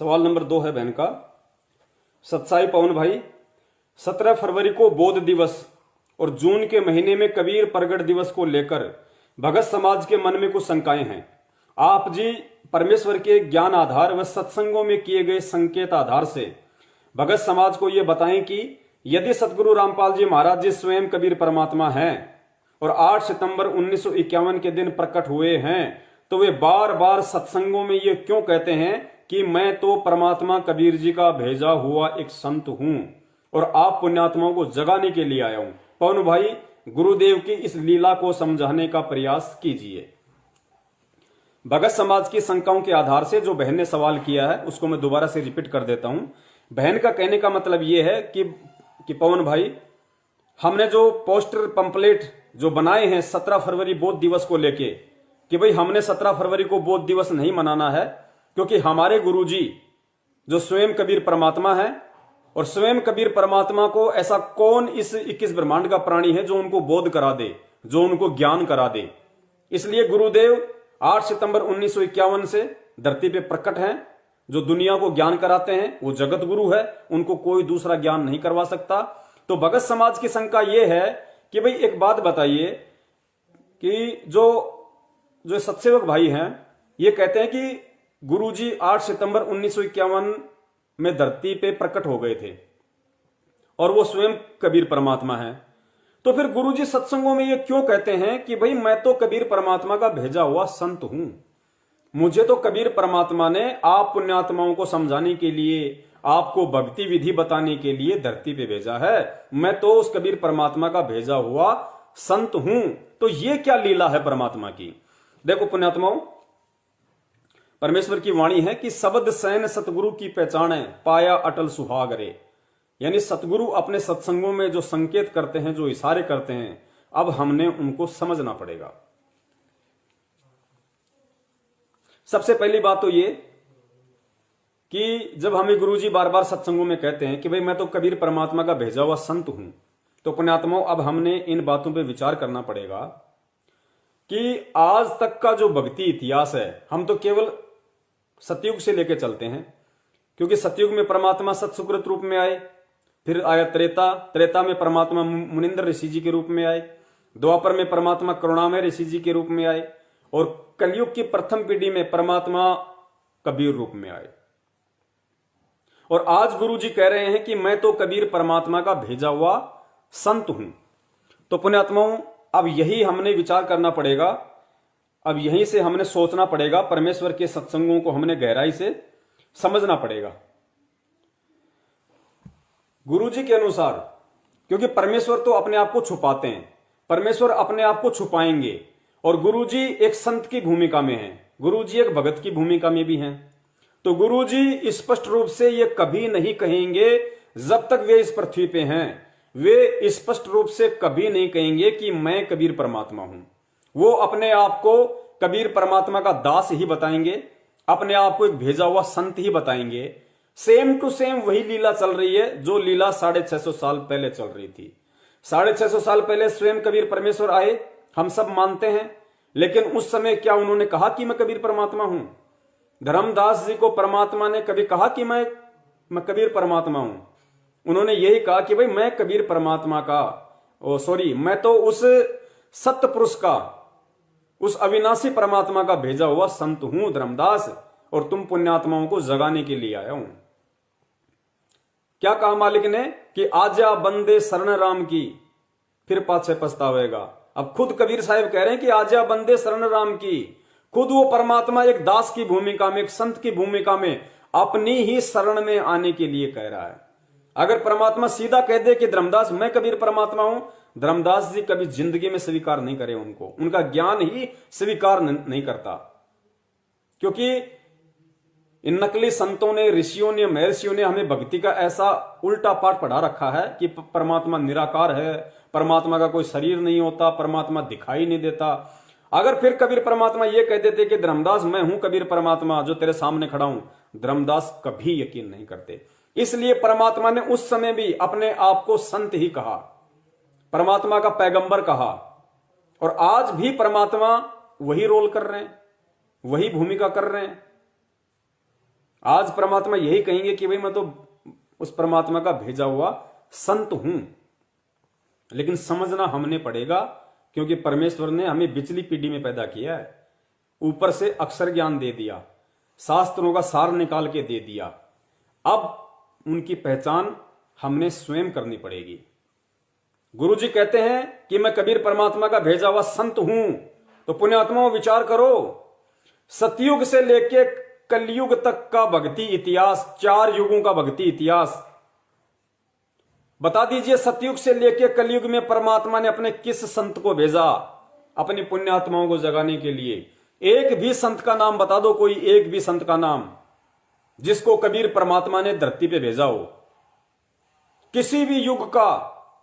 सवाल नंबर 2 है बहन का। सत्साई पवन भाई, 17 फरवरी को बौद्ध दिवस और जून के महीने में कबीर प्रगट दिवस को लेकर भगत समाज के मन में कुछ शंकाएं हैं। आप जी परमेश्वर के ज्ञान आधार व सत्संगों में किए गए संकेत आधार से भगत समाज को यह बताएं कि यदि सतगुरु रामपाल जी महाराज जी स्वयं कबीर परमात्मा हैं और 8 सितंबर 1951 के दिन प्रकट हुए हैं, तो वे बार बार सत्संगों में ये क्यों कहते हैं कि मैं तो परमात्मा कबीर जी का भेजा हुआ एक संत हूं और आप पुण्यात्माओं को जगाने के लिए आया हूं। पवन भाई, गुरुदेव की इस लीला को समझाने का प्रयास कीजिए। भगत समाज की शंकाओं के आधार से जो बहन ने सवाल किया है उसको मैं दोबारा से रिपीट कर देता हूं। बहन का कहने का मतलब यह है कि पवन भाई, हमने जो पोस्टर पंपलेट जो बनाए हैं 17 फरवरी बौद्ध दिवस को लेके, कि भाई हमने 17 फरवरी को बौद्ध दिवस नहीं मनाना है, क्योंकि हमारे गुरुजी जो स्वयं कबीर परमात्मा है और स्वयं कबीर परमात्मा को ऐसा कौन इस 21 ब्रह्मांड का प्राणी है जो उनको बोध करा दे, जो उनको ज्ञान करा दे। इसलिए गुरुदेव 8 सितंबर 1951 से धरती पे प्रकट हैं, जो दुनिया को ज्ञान कराते हैं, वो जगत गुरु है, उनको कोई दूसरा ज्ञान नहीं करवा सकता। तो भगत समाज की शंका यह है कि भाई एक बात बताइए कि जो सत्सेवक भाई हैं ये कहते हैं कि गुरुजी 8 सितंबर 1951 में धरती पे प्रकट हो गए थे और वो स्वयं कबीर परमात्मा है। तो फिर गुरुजी सत्संगों में ये क्यों कहते हैं कि भाई मैं तो कबीर परमात्मा का भेजा हुआ संत हूं, मुझे तो कबीर परमात्मा ने आप पुण्यात्माओं को समझाने के लिए, आपको भक्ति विधि बताने के लिए धरती पे भेजा है, मैं तो उस कबीर परमात्मा का भेजा हुआ संत हूं। तो ये क्या लीला है परमात्मा की। देखो पुण्यात्माओं, परमेश्वर की वाणी है कि शब्द सैन सतगुरु की पहचान है, पाया अटल सुहाग रे। यानी सतगुरु अपने सत्संगों में जो संकेत करते हैं, जो इशारे करते हैं, अब हमने उनको समझना पड़ेगा। सबसे पहली बात तो ये कि जब हमें गुरुजी बार बार सत्संगों में कहते हैं कि भाई मैं तो कबीर परमात्मा का भेजा हुआ संत हूं, तो पुण्यात्माओं अब हमने इन बातों पे विचार करना पड़ेगा कि आज तक का जो भक्ति इतिहास है, हम तो केवल सतयुग से लेकर चलते हैं, क्योंकि सतयुग में परमात्मा सत्सुकृत रूप में आए, फिर आया त्रेता में परमात्मा मुनिंद्र ऋषि जी के रूप में आए, द्वापर में परमात्मा करुणामय ऋषि जी के रूप में आए और कलयुग की प्रथम पीढ़ी में परमात्मा कबीर रूप में आए। और आज गुरु जी कह रहे हैं कि मैं तो कबीर परमात्मा का भेजा हुआ संत हूं। तो पुण्यात्माओं, अब यही हमने विचार करना पड़ेगा, अब यहीं से हमने सोचना पड़ेगा, परमेश्वर के सत्संगों को हमने गहराई से समझना पड़ेगा गुरु जी के अनुसार। क्योंकि परमेश्वर तो अपने आप को छुपाते हैं, परमेश्वर अपने आप को छुपाएंगे, और गुरु जी एक संत की भूमिका में हैं, गुरु जी एक भगत की भूमिका में भी हैं। तो गुरु जी स्पष्ट रूप से ये कभी नहीं कहेंगे, जब तक वे इस पृथ्वी पे हैं, वे स्पष्ट रूप से कभी नहीं कहेंगे कि मैं कबीर परमात्मा हूं। वो अपने आप को कबीर परमात्मा का दास ही बताएंगे, अपने आप को एक भेजा हुआ संत ही बताएंगे। सेम टू सेम वही लीला चल रही है जो लीला 650 साल पहले चल रही थी। 650 साल पहले स्वयं कबीर परमेश्वर आए, हम सब मानते हैं, लेकिन उस समय क्या उन्होंने कहा कि मैं कबीर परमात्मा हूं? धर्मदास जी को परमात्मा ने कभी कहा कि मैं कबीर परमात्मा हूं? उन्होंने यही कहा कि भाई मैं कबीर परमात्मा का मैं तो उस सत्य पुरुष का, उस अविनाशी परमात्मा का भेजा हुआ संत हूं धर्मदास, और तुम पुण्यात्माओं को जगाने के लिए आया हूं। क्या कहा मालिक ने कि आजा बंदे शरण राम की, फिर पाछे पछतावेगा। अब खुद कबीर साहिब कह रहे हैं कि आजा बंदे शरण राम की। खुद वो परमात्मा एक दास की भूमिका में, एक संत की भूमिका में अपनी ही शरण में आने के लिए कह रहा है। अगर परमात्मा सीधा कह दे कि धर्मदास मैं कबीर परमात्मा हूं, धर्मदास जी कभी जिंदगी में स्वीकार नहीं करे, उनका ज्ञान ही स्वीकार नहीं करता। क्योंकि इन नकली संतों ने, ऋषियों ने, महर्षियों ने हमें भक्ति का ऐसा उल्टा पाठ पढ़ा रखा है कि परमात्मा निराकार है, परमात्मा का कोई शरीर नहीं होता, परमात्मा दिखाई नहीं देता। अगर फिर कबीर परमात्मा ये कह देते कि धर्मदास मैं हूं कबीर परमात्मा जो तेरे सामने खड़ा हूं, धर्मदास कभी यकीन नहीं करते। इसलिए परमात्मा ने उस समय भी अपने आप को संत ही कहा, परमात्मा का पैगंबर कहा, और आज भी परमात्मा वही रोल कर रहे हैं, वही भूमिका कर रहे हैं। आज परमात्मा यही कहेंगे कि भाई मैं तो उस परमात्मा का भेजा हुआ संत हूं। लेकिन समझना हमने पड़ेगा, क्योंकि परमेश्वर ने हमें पिछली पीढ़ी में पैदा किया है, ऊपर से अक्षर ज्ञान दे दिया, शास्त्रों का सार निकाल के दे दिया। अब उनकी पहचान हमने स्वयं करनी पड़ेगी। गुरु जी कहते हैं कि मैं कबीर परमात्मा का भेजा हुआ संत हूं। तो पुण्यात्माओं विचार करो, सतयुग से लेके कलयुग तक का भक्ति इतिहास, 4 युगों का भक्ति इतिहास बता दीजिए। सतयुग से लेके कलयुग में परमात्मा ने अपने किस संत को भेजा अपनी पुण्यात्माओं को जगाने के लिए? एक भी संत का नाम बता दो, कोई एक भी संत का नाम जिसको कबीर परमात्मा ने धरती पे भेजा हो। किसी भी युग का,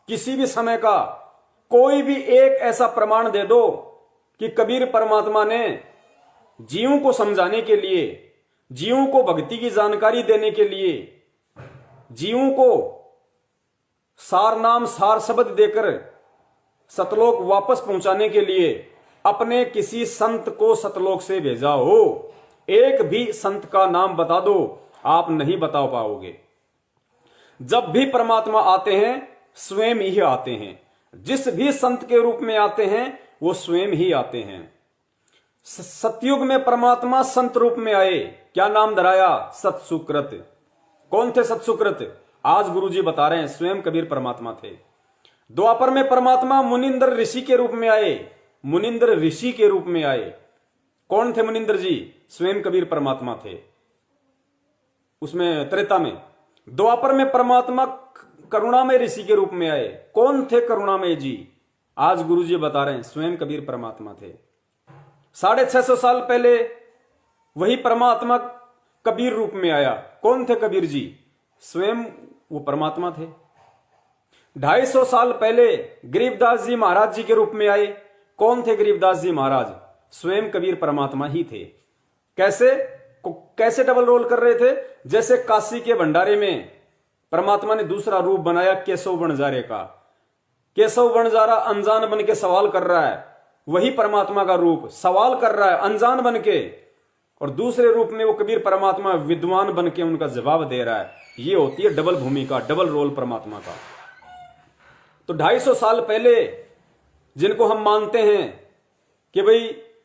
किसी भी समय का कोई भी एक ऐसा प्रमाण दे दो कि कबीर परमात्मा ने जीवों को समझाने के लिए, जीवों को भक्ति की जानकारी देने के लिए, जीवों को सार नाम सार शब्द देकर सतलोक वापस पहुंचाने के लिए अपने किसी संत को सतलोक से भेजा हो। एक भी संत का नाम बता दो, आप नहीं बता पाओगे। जब भी परमात्मा आते हैं स्वयं ही आते हैं। जिस भी संत के रूप में आते हैं वो स्वयं ही आते हैं। सतयुग में परमात्मा संत रूप में आए, क्या नाम धराया? सतसुकृत। कौन थे सतसुकृत? आज गुरुजी बता रहे हैं स्वयं कबीर परमात्मा थे। द्वापर में परमात्मा मुनिंद्र ऋषि के रूप में आए, मुनिंद्र ऋषि के रूप में आए। कौन थे मुनिंद्र जी? स्वयं कबीर परमात्मा थे। उसमें त्रेता में। द्वापर में परमात्मा करुणामय ऋषि के रूप में आए। कौन थे करुणामय जी? आज गुरुजी बता रहे हैं स्वयं कबीर परमात्मा थे। 650 साल पहले वही परमात्मा कबीर रूप में आया। कौन थे कबीर जी? स्वयं वो परमात्मा थे। 250 साल पहले गरीबदास जी महाराज जी के रूप में आए। कौन थे गरीबदास जी महाराज? स्वयं कबीर परमात्मा ही थे। कैसे डबल रोल कर रहे थे? जैसे काशी के भंडारे में परमात्मा ने दूसरा रूप बनाया केशव बंजारे का। केशव बंजारा अनजान बन के सवाल कर रहा है, वही परमात्मा का रूप सवाल कर रहा है अनजान बन के, और दूसरे रूप में वो कबीर परमात्मा विद्वान बन के उनका जवाब दे रहा है। ये होती है डबल भूमिका, डबल रोल परमात्मा का। तो 250 साल पहले जिनको हम मानते हैं कि भाई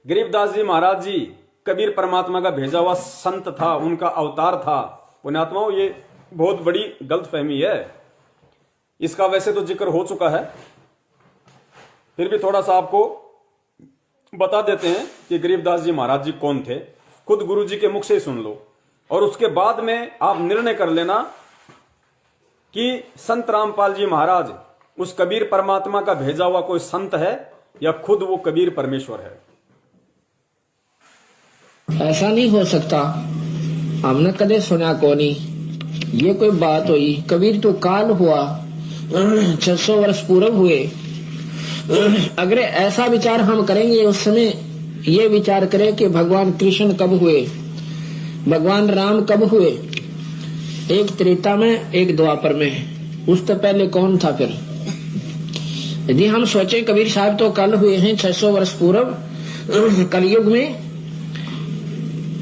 गरीबदास जी महाराज जी कबीर परमात्मा का भेजा हुआ संत था, उनका अवतार था, पुण्यात्माओं ये बहुत बड़ी गलतफहमी है। इसका वैसे तो जिक्र हो चुका है, फिर भी थोड़ा सा आपको बता देते हैं कि गरीबदास जी महाराज जी कौन थे। खुद गुरु जी के मुख से ही सुन लो, और उसके बाद में आप निर्णय कर लेना कि संत रामपाल जी महाराज उस कबीर परमात्मा का भेजा हुआ कोई संत है या खुद वो कबीर परमेश्वर है। ऐसा नहीं हो सकता, हमने कदे सुना को नहीं। ये कोई बात हुई? कबीर तो काल हुआ, 600 वर्ष पूर्व हुए। अगर ऐसा विचार हम करेंगे, उस समय ये विचार करें कि भगवान कृष्ण कब हुए, भगवान राम कब हुए? एक त्रेता में, एक द्वापर में। उस तो पहले कौन था? फिर यदि हम सोचे कबीर साहब तो कल हुए हैं 600 वर्ष पूर्व कलयुग में,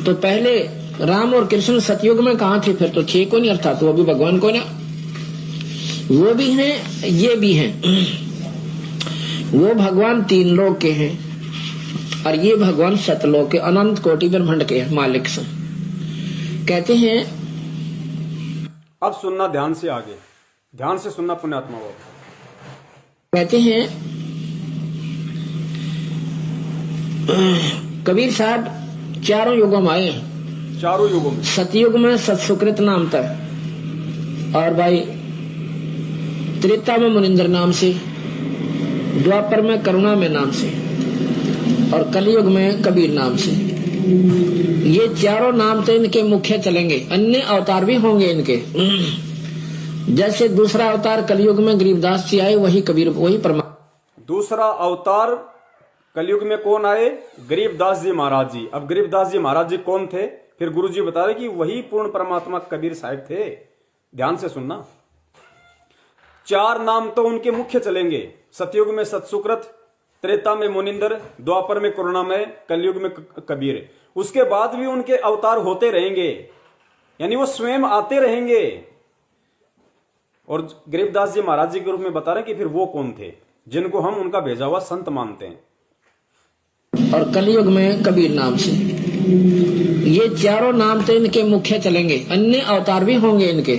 तो पहले राम और कृष्ण सतयुग में कहाँ थे? फिर तो थे को नहीं, अर्थात वो भी भगवान को ना। वो भी हैं, ये भी हैं। वो भगवान 3 लोक के हैं और ये भगवान सतलोक के, अनंत कोटि ब्रह्मांड के मालिक से कहते हैं। अब सुनना ध्यान से, आगे ध्यान से सुनना पुण्यात्मा बाबू। कहते हैं कबीर साहब 4 युगों में आए। 4 युगों में? सतयुग में सतसुकृत नाम था, और भाई त्रेता में मुनिंद्र नाम से, द्वापर में करुणा में नाम से, और कलयुग में कबीर नाम से। ये 4 नाम तो इनके मुख्य चलेंगे। अन्य अवतार भी होंगे इनके। जैसे दूसरा अवतार कलयुग में गरीबदास जी आए, वही कबीर, वही परमात्मा। दूसरा अवतार कलयुग में कौन आए? गरीबदास जी महाराज जी। अब गरीबदास जी महाराज जी कौन थे? फिर गुरु जी बता रहे कि वही पूर्ण परमात्मा कबीर साहब थे। ध्यान से सुनना। 4 नाम तो उनके मुख्य चलेंगे। सतयुग में सतसुकृत, त्रेता में मुनिंदर, द्वापर में करुणामय, कलयुग में कबीर। उसके बाद भी उनके अवतार होते रहेंगे। यानी वो स्वयं आते रहेंगे। और गरीबदास जी महाराज जी के रूप में बता रहे हैं कि फिर वो कौन थे जिनको हम उनका भेजा हुआ संत मानते हैं। और कलयुग में कबीर नाम से, ये चारों नाम तो इनके मुख्य चलेंगे, अन्य अवतार भी होंगे इनके।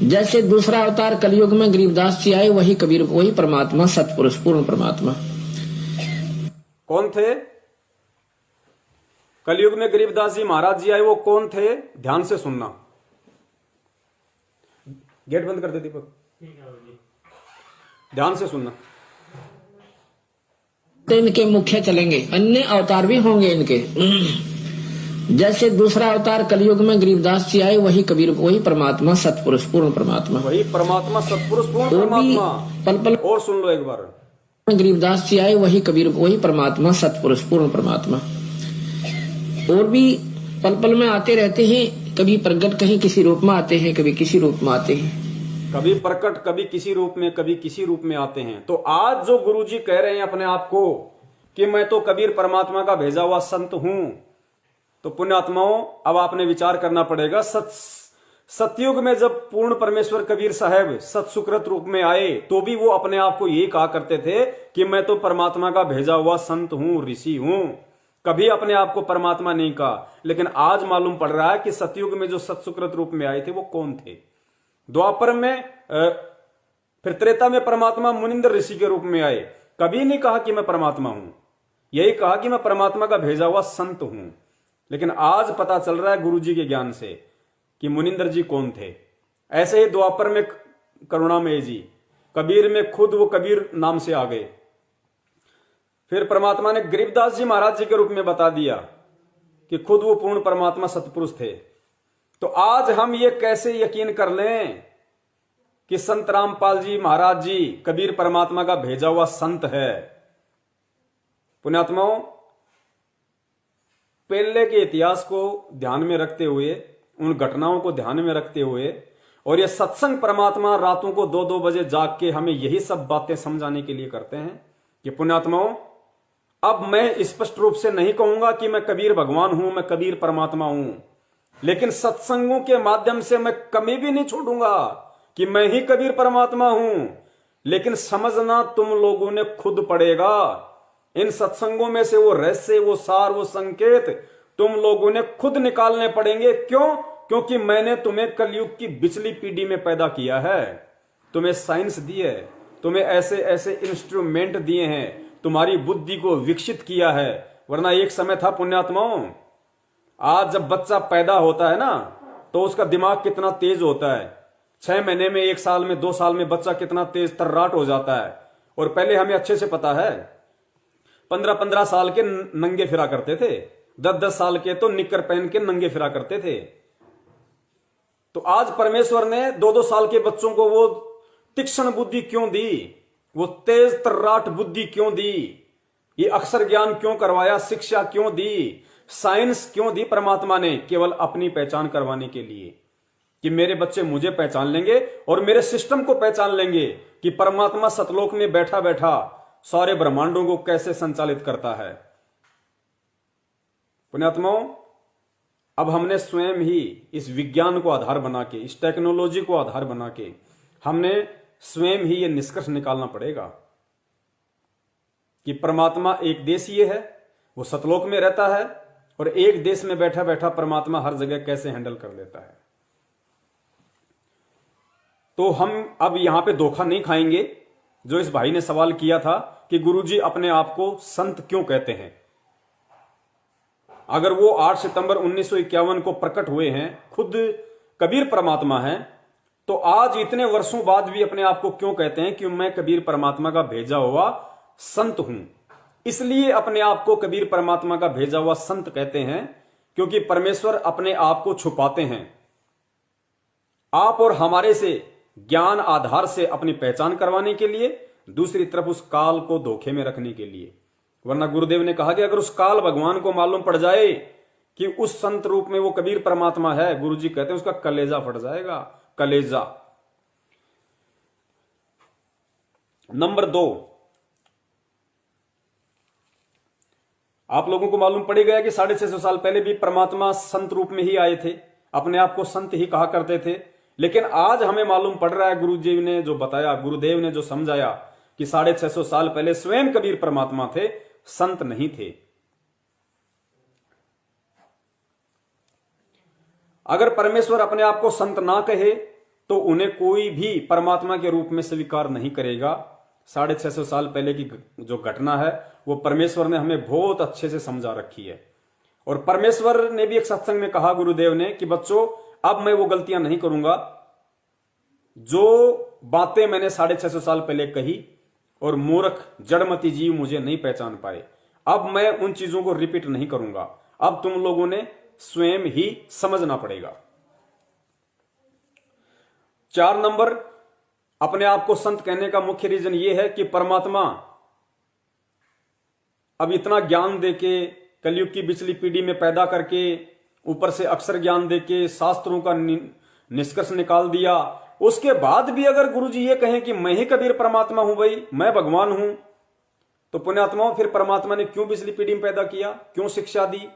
जैसे दूसरा अवतार कलयुग में गरीबदास जी आए, वही कबीर, वही परमात्मा, सतपुरुष, पूर्ण परमात्मा। कौन थे? कलयुग में गरीबदास जी महाराज जी आए, वो कौन थे? ध्यान से सुनना। गेट बंद कर दे दीपक, ध्यान से सुनना। तो इनके मुख्य चलेंगे, अन्य अवतार भी होंगे इनके। जैसे दूसरा अवतार कलयुग में गरीबदास जी आए, वही कबीर, वही परमात्मा, सतपुरुष, पूर्ण परमात्मा। वही परमात्मा, सतपुरुष, पूर्ण परमात्मा। पल पल और सुन लो एक बार। गरीबदास जी आए, वही कबीर, वही परमात्मा, सतपुरुष, पूर्ण परमात्मा। और भी पल पल में आते रहते हैं, कभी प्रकट, कहीं किसी रूप में आते हैं, कभी किसी रूप में आते हैं। कभी प्रकट, कभी किसी रूप में, कभी किसी रूप में आते हैं। तो आज जो गुरुजी कह रहे हैं अपने आप को कि मैं तो कबीर परमात्मा का भेजा हुआ संत हूं, तो पुण्यात्माओं अब आपने विचार करना पड़ेगा। सतयुग में जब पूर्ण परमेश्वर कबीर साहब सत्सुकृत रूप में आए, तो भी वो अपने आप को यही कहा करते थे कि मैं तो परमात्मा का भेजा हुआ संत हूं, ऋषि हूं। कभी अपने आप को परमात्मा नहीं कहा। लेकिन आज मालूम पड़ रहा है कि सतयुग में जो सत्सुकृत रूप में आए थे वो कौन थे। द्वापर में फिर त्रेता में परमात्मा मुनिंद्र ऋषि के रूप में आए, कभी नहीं कहा कि मैं परमात्मा हूं, यही कहा कि मैं परमात्मा का भेजा हुआ संत हूं। लेकिन आज पता चल रहा है गुरुजी के ज्ञान से कि मुनिंद्र जी कौन थे। ऐसे ही द्वापर में करुणामय जी, कबीर में खुद वो कबीर नाम से आ गए। फिर परमात्मा ने गरीबदास जी महाराज जी के रूप में बता दिया कि खुद वो पूर्ण परमात्मा सतपुरुष थे। तो आज हम ये कैसे यकीन कर लें कि संत रामपाल जी महाराज जी कबीर परमात्मा का भेजा हुआ संत है। पुण्यात्माओं, पहले के इतिहास को ध्यान में रखते हुए, उन घटनाओं को ध्यान में रखते हुए, और ये सत्संग परमात्मा रातों को 2-2 बजे जाग के हमें यही सब बातें समझाने के लिए करते हैं कि पुण्यात्माओं, अब मैं स्पष्ट रूप से नहीं कहूंगा कि मैं कबीर भगवान हूं, मैं कबीर परमात्मा हूं, लेकिन सत्संगों के माध्यम से मैं कमी भी नहीं छोड़ूंगा कि मैं ही कबीर परमात्मा हूं। लेकिन समझना तुम लोगों ने खुद पड़ेगा। इन सत्संगों में से वो रहस्य, वो सार, वो संकेत तुम लोगों ने खुद निकालने पड़ेंगे। क्यों? क्योंकि मैंने तुम्हें कलयुग की बिचली पीढ़ी में पैदा किया है, तुम्हें साइंस दी है, तुम्हें ऐसे ऐसे इंस्ट्रूमेंट दिए हैं, तुम्हारी बुद्धि को विकसित किया है। वरना एक समय था पुण्यात्माओं, आज जब बच्चा पैदा होता है ना, तो उसका दिमाग कितना तेज होता है। 6 महीने में, 1 साल में, 2 साल में बच्चा कितना तेज तर्राट हो जाता है। और पहले हमें अच्छे से पता है, 15-15 साल के नंगे फिरा करते थे, 10-10 साल के तो निक्कर पहन के नंगे फिरा करते थे। तो आज परमेश्वर ने 2-2 साल के बच्चों को वो तीक्ष्ण बुद्धि क्यों दी, वो तेज तर्राट बुद्धि क्यों दी, ये अक्षर ज्ञान क्यों करवाया, शिक्षा क्यों दी, साइंस क्यों दी परमात्मा ने? केवल अपनी पहचान करवाने के लिए कि मेरे बच्चे मुझे पहचान लेंगे और मेरे सिस्टम को पहचान लेंगे कि परमात्मा सतलोक में बैठा बैठा सारे ब्रह्मांडों को कैसे संचालित करता है। पुण्यात्माओं, अब हमने स्वयं ही इस विज्ञान को आधार बना के, इस टेक्नोलॉजी को आधार बना के, हमने स्वयं ही यह निष्कर्ष निकालना पड़ेगा कि परमात्मा एक देशीय है, वो सतलोक में रहता है, और एक देश में बैठा बैठा परमात्मा हर जगह कैसे हैंडल कर लेता है। तो हम अब यहां पे धोखा नहीं खाएंगे। जो इस भाई ने सवाल किया था कि गुरुजी अपने आप को संत क्यों कहते हैं, अगर वो 8 सितंबर 1951 को प्रकट हुए हैं, खुद कबीर परमात्मा हैं, तो आज इतने वर्षों बाद भी अपने आप को क्यों कहते हैं कि मैं कबीर परमात्मा का भेजा हुआ संत हूं? इसलिए अपने आप को कबीर परमात्मा का भेजा हुआ संत कहते हैं क्योंकि परमेश्वर अपने आप को छुपाते हैं आप और हमारे से ज्ञान आधार से अपनी पहचान करवाने के लिए, दूसरी तरफ उस काल को धोखे में रखने के लिए। वरना गुरुदेव ने कहा कि अगर उस काल भगवान को मालूम पड़ जाए कि उस संत रूप में वो कबीर परमात्मा है, गुरुजी कहते हैं उसका कलेजा फट जाएगा, कलेजा। नंबर 2, आप लोगों को मालूम पड़ गया कि 650 साल पहले भी परमात्मा संत रूप में ही आए थे, अपने आप को संत ही कहा करते थे। लेकिन आज हमें मालूम पड़ रहा है, गुरु जी ने जो बताया, गुरुदेव ने जो समझाया कि 650 साल पहले स्वयं कबीर परमात्मा थे, संत नहीं थे। अगर परमेश्वर अपने आप को संत ना कहे तो उन्हें कोई भी परमात्मा के रूप में स्वीकार नहीं करेगा। 650 साल पहले की जो घटना है वो परमेश्वर ने हमें बहुत अच्छे से समझा रखी है। और परमेश्वर ने भी एक सत्संग में कहा, गुरुदेव ने, कि बच्चों अब मैं वो गलतियां नहीं करूंगा जो बातें मैंने 650 साल पहले कही और मूर्ख जड़मती जीव मुझे नहीं पहचान पाए। अब मैं उन चीजों को रिपीट नहीं करूंगा। अब तुम लोगों ने स्वयं ही समझना पड़ेगा। 4 नंबर, अपने आप को संत कहने का मुख्य रीजन यह है कि परमात्मा अब इतना ज्ञान देके, कलयुग की पिछली पीढ़ी में पैदा करके, ऊपर से अक्षर ज्ञान देके, शास्त्रों का निष्कर्ष निकाल दिया, उसके बाद भी अगर गुरुजी ये कहें कि मैं ही कबीर परमात्मा हूं, भाई मैं भगवान हूं, तो पुण्यात्माओं फिर परमात्मा ने क्यों पिछली पीढ़ी में पैदा किया, क्यों शिक्षा दी,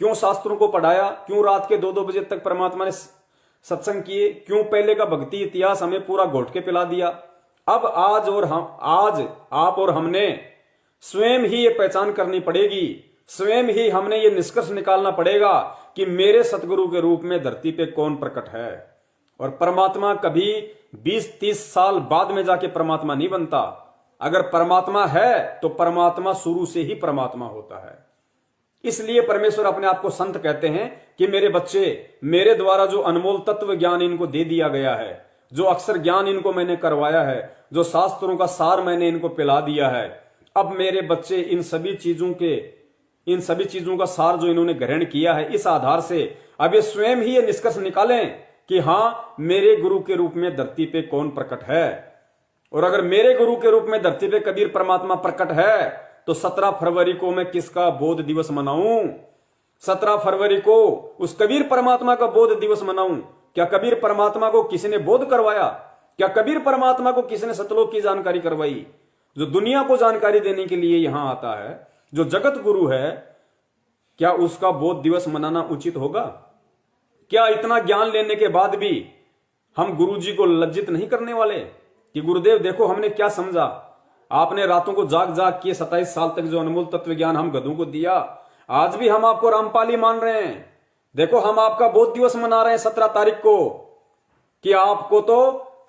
क्यों शास्त्रों को पढ़ाया, क्यों रात के 2-2 बजे तक परमात्मा ने सत्संग किए, क्यों पहले का भक्ति इतिहास हमें पूरा घोट के पिला दिया। अब आज आप और हमने स्वयं ही ये पहचान करनी पड़ेगी, स्वयं ही हमने ये निष्कर्ष निकालना पड़ेगा कि मेरे सतगुरु के रूप में धरती पे कौन प्रकट है। और परमात्मा कभी 20-30 साल बाद में जाके परमात्मा नहीं बनता। अगर परमात्मा है तो परमात्मा शुरू से ही परमात्मा होता है। इसलिए परमेश्वर अपने आप को संत कहते हैं कि मेरे बच्चे, मेरे द्वारा जो अनमोल तत्व ज्ञान इनको दे दिया गया है, जो अक्षर ज्ञान इनको मैंने करवाया है, जो शास्त्रों का सार मैंने इनको पिला दिया है, अब मेरे बच्चे इन सभी चीजों का सार जो इन्होंने ग्रहण किया है, इस आधार से अब ये स्वयं ही ये निष्कर्ष निकालें कि हां, मेरे गुरु के रूप में धरती पे कौन प्रकट है। और अगर मेरे गुरु के रूप में धरती पे कबीर परमात्मा प्रकट है तो 17 फरवरी को मैं किसका बोध दिवस मनाऊं? 17 फरवरी को उस कबीर परमात्मा का बोध दिवस मनाऊं। क्या कबीर परमात्मा को किसी ने बोध करवाया? क्या कबीर परमात्मा को किसी ने सतलोक की जानकारी करवाई? जो दुनिया को जानकारी देने के लिए यहां आता है, जो जगत गुरु है, क्या उसका बोध दिवस मनाना उचित होगा? क्या इतना ज्ञान लेने के बाद भी हम गुरु जी को लज्जित नहीं करने वाले कि गुरुदेव देखो हमने क्या समझा, आपने रातों को जाग जाग के 27 साल तक जो अनमोल तत्व ज्ञान हम गधों को दिया, आज भी हम आपको रामपाली मान रहे हैं। देखो हम आपका बोध दिवस मना रहे हैं 17 तारीख को, कि आपको तो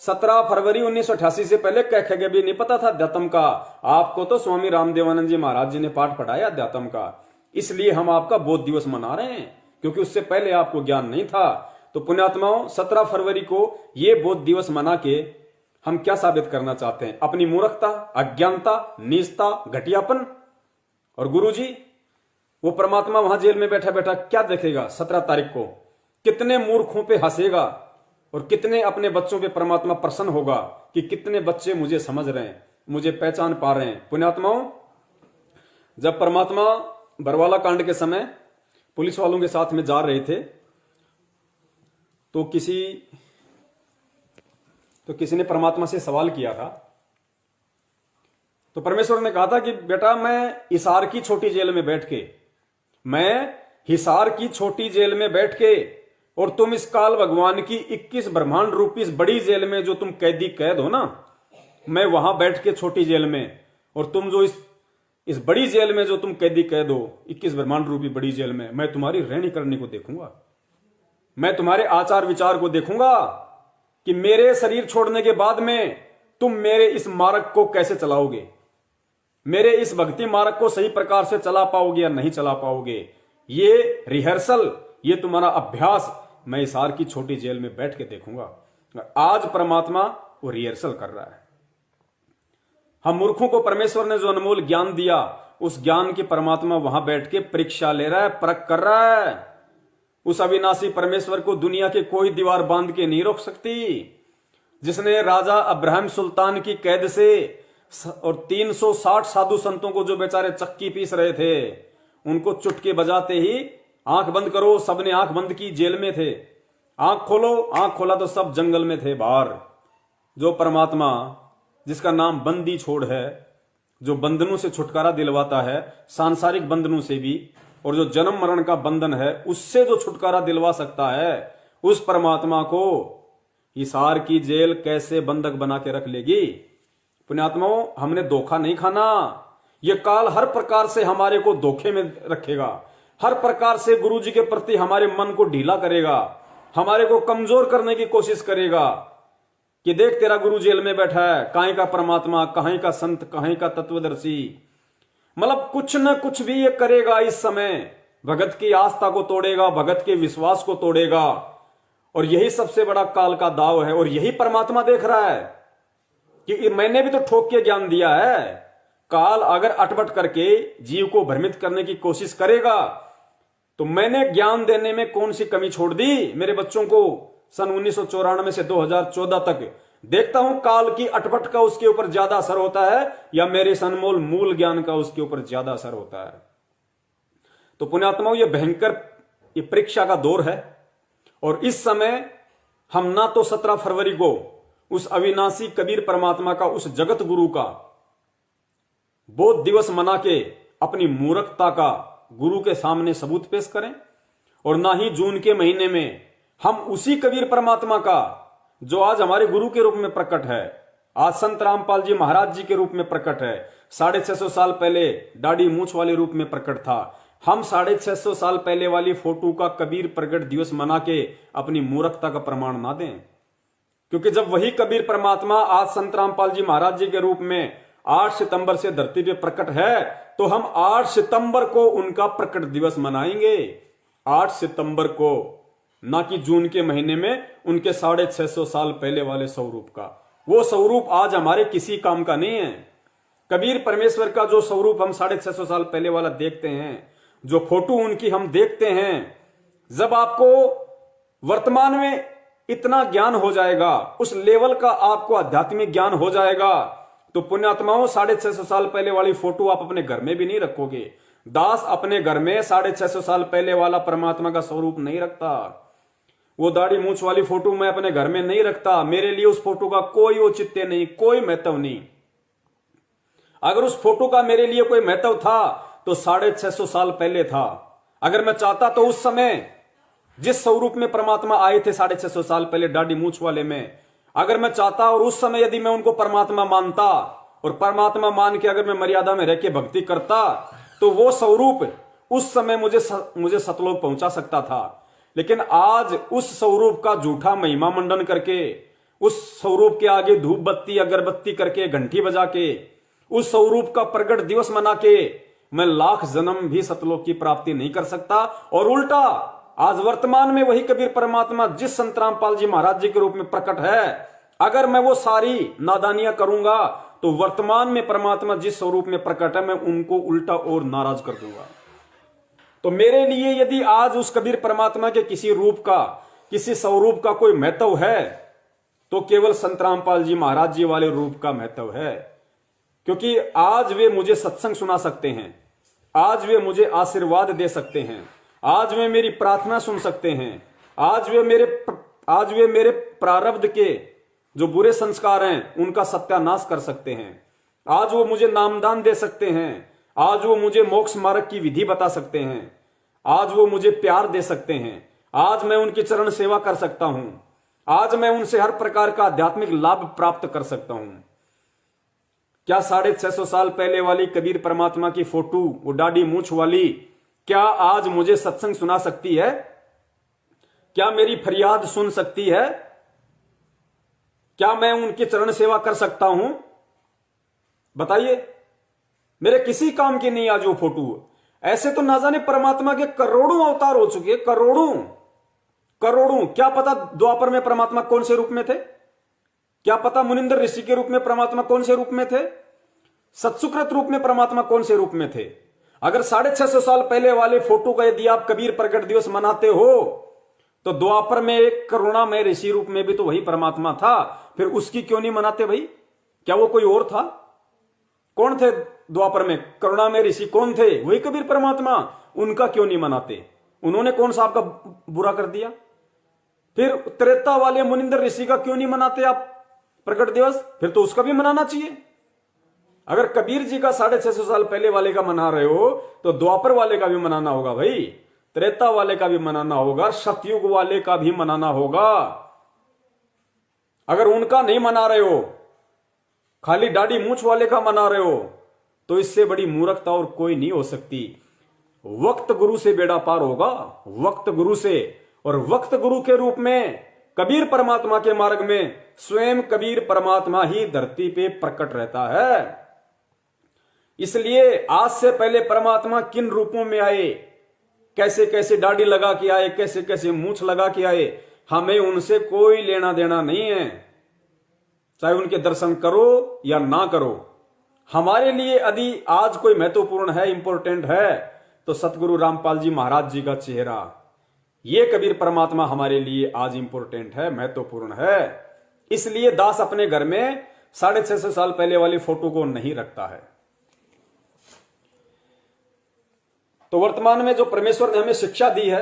17 फरवरी 1988 से पहले कह भी नहीं पता था अध्यात्म का। आपको तो स्वामी रामदेवानंद जी महाराज जी ने पाठ पढ़ाया अध्यात्म का, इसलिए हम आपका बोध दिवस मना रहे हैं, क्योंकि उससे पहले आपको ज्ञान नहीं था। तो पुण्यात्माओं, 17 फरवरी को ये बोध दिवस मना के हम क्या साबित करना चाहते हैं? अपनी मूर्खता, अज्ञानता, नीचता, घटियापन। और गुरुजी वो परमात्मा वहां जेल में बैठा बैठा क्या देखेगा 17 तारीख को? कितने मूर्खों पे हंसेगा और कितने अपने बच्चों पे परमात्मा प्रसन्न होगा कि कितने बच्चे मुझे समझ रहे हैं, मुझे पहचान पा रहे हैं। पुण्यात्माओं, जब परमात्मा बरवाला कांड के समय पुलिस वालों के साथ में जा रहे थे तो किसी ने परमात्मा से सवाल किया था। तो परमेश्वर ने कहा था कि बेटा मैं हिसार की छोटी जेल में बैठ के और तुम इस काल भगवान की 21 ब्रह्मांड रूपी इस बड़ी जेल में जो तुम कैद हो ना, मैं वहां बैठ के छोटी जेल में, और तुम जो इस बड़ी जेल में जो तुम कैद हो 21 ब्रह्मांड रूपी बड़ी जेल में, मैं तुम्हारी रहनी करनी को देखूंगा, मैं तुम्हारे आचार विचार को देखूंगा कि मेरे शरीर छोड़ने के बाद में तुम मेरे इस मार्ग को कैसे चलाओगे, मेरे इस भक्ति मार्ग को सही प्रकार से चला पाओगे या नहीं चला पाओगे। ये रिहर्सल, ये तुम्हारा अभ्यास मैं हिसार की छोटी जेल में बैठ के देखूंगा। आज परमात्मा वो रिहर्सल कर रहा है। हम मूर्खों को परमेश्वर ने जो अनमोल ज्ञान दिया, उस ज्ञान की परमात्मा वहां बैठ के परीक्षा ले रहा है, परख कर रहा है। उस अविनाशी परमेश्वर को दुनिया के कोई दीवार बांध के नहीं रोक सकती। जिसने राजा अब्राहम सुल्तान की कैद से और 360 साधु संतों को जो बेचारे चक्की पीस रहे थे, उनको चुटकी बजाते ही आंख बंद करो, सबने आंख बंद की, जेल में थे। आंख खोलो, आंख खोला तो सब जंगल में थे बाहर। जो परमात्मा जिसका नाम बंदी छोड़ है, जो बंधनों से छुटकारा दिलवाता है, सांसारिक बंधनों से भी, और जो जन्म मरण का बंधन है उससे जो छुटकारा दिलवा सकता है, उस परमात्मा को हिसार की जेल कैसे बंधक बना के रख लेगी। पुण्यात्माओं, हमने धोखा नहीं खाना। यह काल हर प्रकार से हमारे को धोखे में रखेगा, हर प्रकार से गुरु जी के प्रति हमारे मन को ढीला करेगा, हमारे को कमजोर करने की कोशिश करेगा कि देख तेरा गुरु जेल में बैठा है, काहे का परमात्मा, काहे का संत, काहे का तत्वदर्शी। मतलब कुछ न कुछ भी ये करेगा। इस समय भगत की आस्था को तोड़ेगा, भगत के विश्वास को तोड़ेगा, और यही सबसे बड़ा काल का दाव है। और यही परमात्मा देख रहा है कि मैंने भी तो ठोक के ज्ञान दिया है। काल अगर अटपट करके जीव को भ्रमित करने की कोशिश करेगा तो मैंने ज्ञान देने में कौन सी कमी छोड़ दी। मेरे बच्चों को सन 1994 से 2014 तक देखता हूं, काल की अटपट का उसके ऊपर ज्यादा असर होता है या मेरे सनमोल मूल ज्ञान का उसके ऊपर ज्यादा असर होता है। तो पुण्यात्माओं, ये भयंकर ये परीक्षा का दौर है। और इस समय हम ना तो 17 फरवरी को उस अविनाशी कबीर परमात्मा का, उस जगत गुरु का बोध दिवस मना के अपनी मूर्खता का गुरु के सामने सबूत पेश करें, और ना ही जून के महीने में हम उसी कबीर परमात्मा का जो आज हमारे गुरु के रूप में प्रकट है, आज संत रामपाल जी महाराज जी के रूप में प्रकट है, 650 साल पहले दाढ़ी मूछ वाले रूप में प्रकट था, हम 650 साल पहले वाली फोटो का कबीर प्रगट दिवस मना के अपनी मूर्खता का प्रमाण ना दें। क्योंकि जब वही कबीर परमात्मा आज संत रामपाल जी महाराज जी के रूप में 8 सितंबर से धरती पे प्रकट है, तो हम 8 सितंबर को उनका प्रकट दिवस मनाएंगे। 8 सितंबर को, ना कि जून के महीने में उनके 650 साल पहले वाले स्वरूप का। वो स्वरूप आज हमारे किसी काम का नहीं है। कबीर परमेश्वर का जो स्वरूप हम 650 साल पहले वाला देखते हैं, जो फोटो उनकी हम देखते हैं, जब आपको वर्तमान में इतना ज्ञान हो जाएगा, उस लेवल का आपको आध्यात्मिक ज्ञान हो जाएगा, तो पुण्यात्माओं 650 साल पहले वाली फोटो आप अपने घर में भी नहीं रखोगे। दास अपने घर में 650 साल पहले वाला परमात्मा का स्वरूप नहीं रखता। वो दाढ़ी मूछ वाली फोटो मैं अपने घर में नहीं रखता। मेरे लिए उस फोटो का कोई औचित्य नहीं, कोई महत्व नहीं। अगर उस फोटो का मेरे लिए कोई महत्व था तो 650 साल पहले था। अगर मैं चाहता तो उस समय जिस स्वरूप में परमात्मा आए थे 650 साल पहले दाढ़ी मूछ वाले में, अगर मैं चाहता और उस समय यदि मैं उनको परमात्मा मानता और परमात्मा मान के अगर मैं मर्यादा में रह के भक्ति करता, तो वो स्वरूप उस समय मुझे सतलोक पहुंचा सकता था। लेकिन आज उस स्वरूप का झूठा महिमा मंडन करके, उस स्वरूप के आगे धूप बत्ती अगरबत्ती करके, घंटी बजा के, उस स्वरूप का प्रगट दिवस मना के मैं लाख जन्म भी सतलोक की प्राप्ति नहीं कर सकता। और उल्टा आज वर्तमान में वही कबीर परमात्मा जिस संत रामपाल जी महाराज जी के रूप में प्रकट है, अगर मैं वो सारी नादानियां करूंगा तो वर्तमान में परमात्मा जिस स्वरूप में प्रकट है, मैं उनको उल्टा और नाराज कर दूंगा। तो मेरे लिए यदि आज उस कबीर परमात्मा के किसी रूप का, किसी स्वरूप का कोई महत्व है, तो केवल संत रामपाल जी महाराज जी वाले रूप का महत्व है। क्योंकि आज वे मुझे सत्संग सुना सकते हैं, आज वे मुझे आशीर्वाद दे सकते हैं, आज वे मेरी प्रार्थना सुन सकते हैं, आज वे मेरे प्रारब्ध के जो बुरे संस्कार हैं उनका सत्यानाश कर सकते हैं, आज वो मुझे नामदान दे सकते हैं, आज वो मुझे मोक्ष मार्ग की विधि बता सकते हैं, आज वो मुझे प्यार दे सकते हैं, आज मैं उनकी चरण सेवा कर सकता हूं, आज मैं उनसे हर प्रकार का आध्यात्मिक लाभ प्राप्त कर सकता हूं। क्या 650 साल पहले वाली कबीर परमात्मा की फोटो, वो दाढ़ी मूछ वाली, क्या आज मुझे सत्संग सुना सकती है? क्या मेरी फरियाद सुन सकती है? क्या मैं उनकी चरण सेवा कर सकता हूं? बताइए, मेरे किसी काम की नहीं आज वो फोटो। ऐसे तो ना जाने परमात्मा के करोड़ों अवतार हो चुके, करोड़ों। क्या पता द्वापर में परमात्मा कौन से रूप में थे? क्या पता मुनिंदर ऋषि के रूप में परमात्मा कौन से रूप में थे? सत्सुकृत रूप में परमात्मा कौन से रूप में थे? अगर 650 साल पहले वाले फोटो का यदि आप कबीर प्रगट दिवस मनाते हो, तो द्वापर में एक करुणामय ऋषि रूप में भी तो वही परमात्मा था, फिर उसकी क्यों नहीं मनाते भाई? क्या वो कोई और था? कौन थे द्वापर में करुणामय ऋषि? कौन थे? वही कबीर परमात्मा। उनका क्यों नहीं मनाते? उन्होंने कौन सा आपका बुरा कर दिया? फिर त्रेता वाले मुनिंदर ऋषि का क्यों नहीं मनाते आप प्रकट दिवस? फिर तो उसका भी मनाना चाहिए। अगर कबीर जी का 650 साल पहले वाले का मना रहे हो, तो द्वापर वाले का भी मनाना होगा भाई। त्रेता वाले का भी मनाना होगा, सतयुग वाले का भी मनाना होगा। अगर उनका नहीं मना रहे हो, खाली दाढ़ी मूंछ वाले का मना रहे हो, तो इससे बड़ी मूर्खता और कोई नहीं हो सकती। वक्त गुरु से बेड़ा पार होगा, वक्त गुरु से। और वक्त गुरु के रूप में कबीर परमात्मा के मार्ग में स्वयं कबीर परमात्मा ही धरती पे प्रकट रहता है। इसलिए आज से पहले परमात्मा किन रूपों में आए, कैसे कैसे दाढ़ी लगा के आए, कैसे कैसे मूंछ लगा के आए, हमें उनसे कोई लेना देना नहीं है। चाहे उनके दर्शन करो या ना करो, हमारे लिए यदि आज कोई महत्वपूर्ण है, इंपॉर्टेंट है, तो सतगुरु रामपाल जी महाराज जी का चेहरा, ये कबीर परमात्मा हमारे लिए आज इंपॉर्टेंट है, महत्वपूर्ण है। इसलिए दास अपने घर में 650 साल पहले वाली फोटो को नहीं रखता है। तो वर्तमान में जो परमेश्वर ने हमें शिक्षा दी है,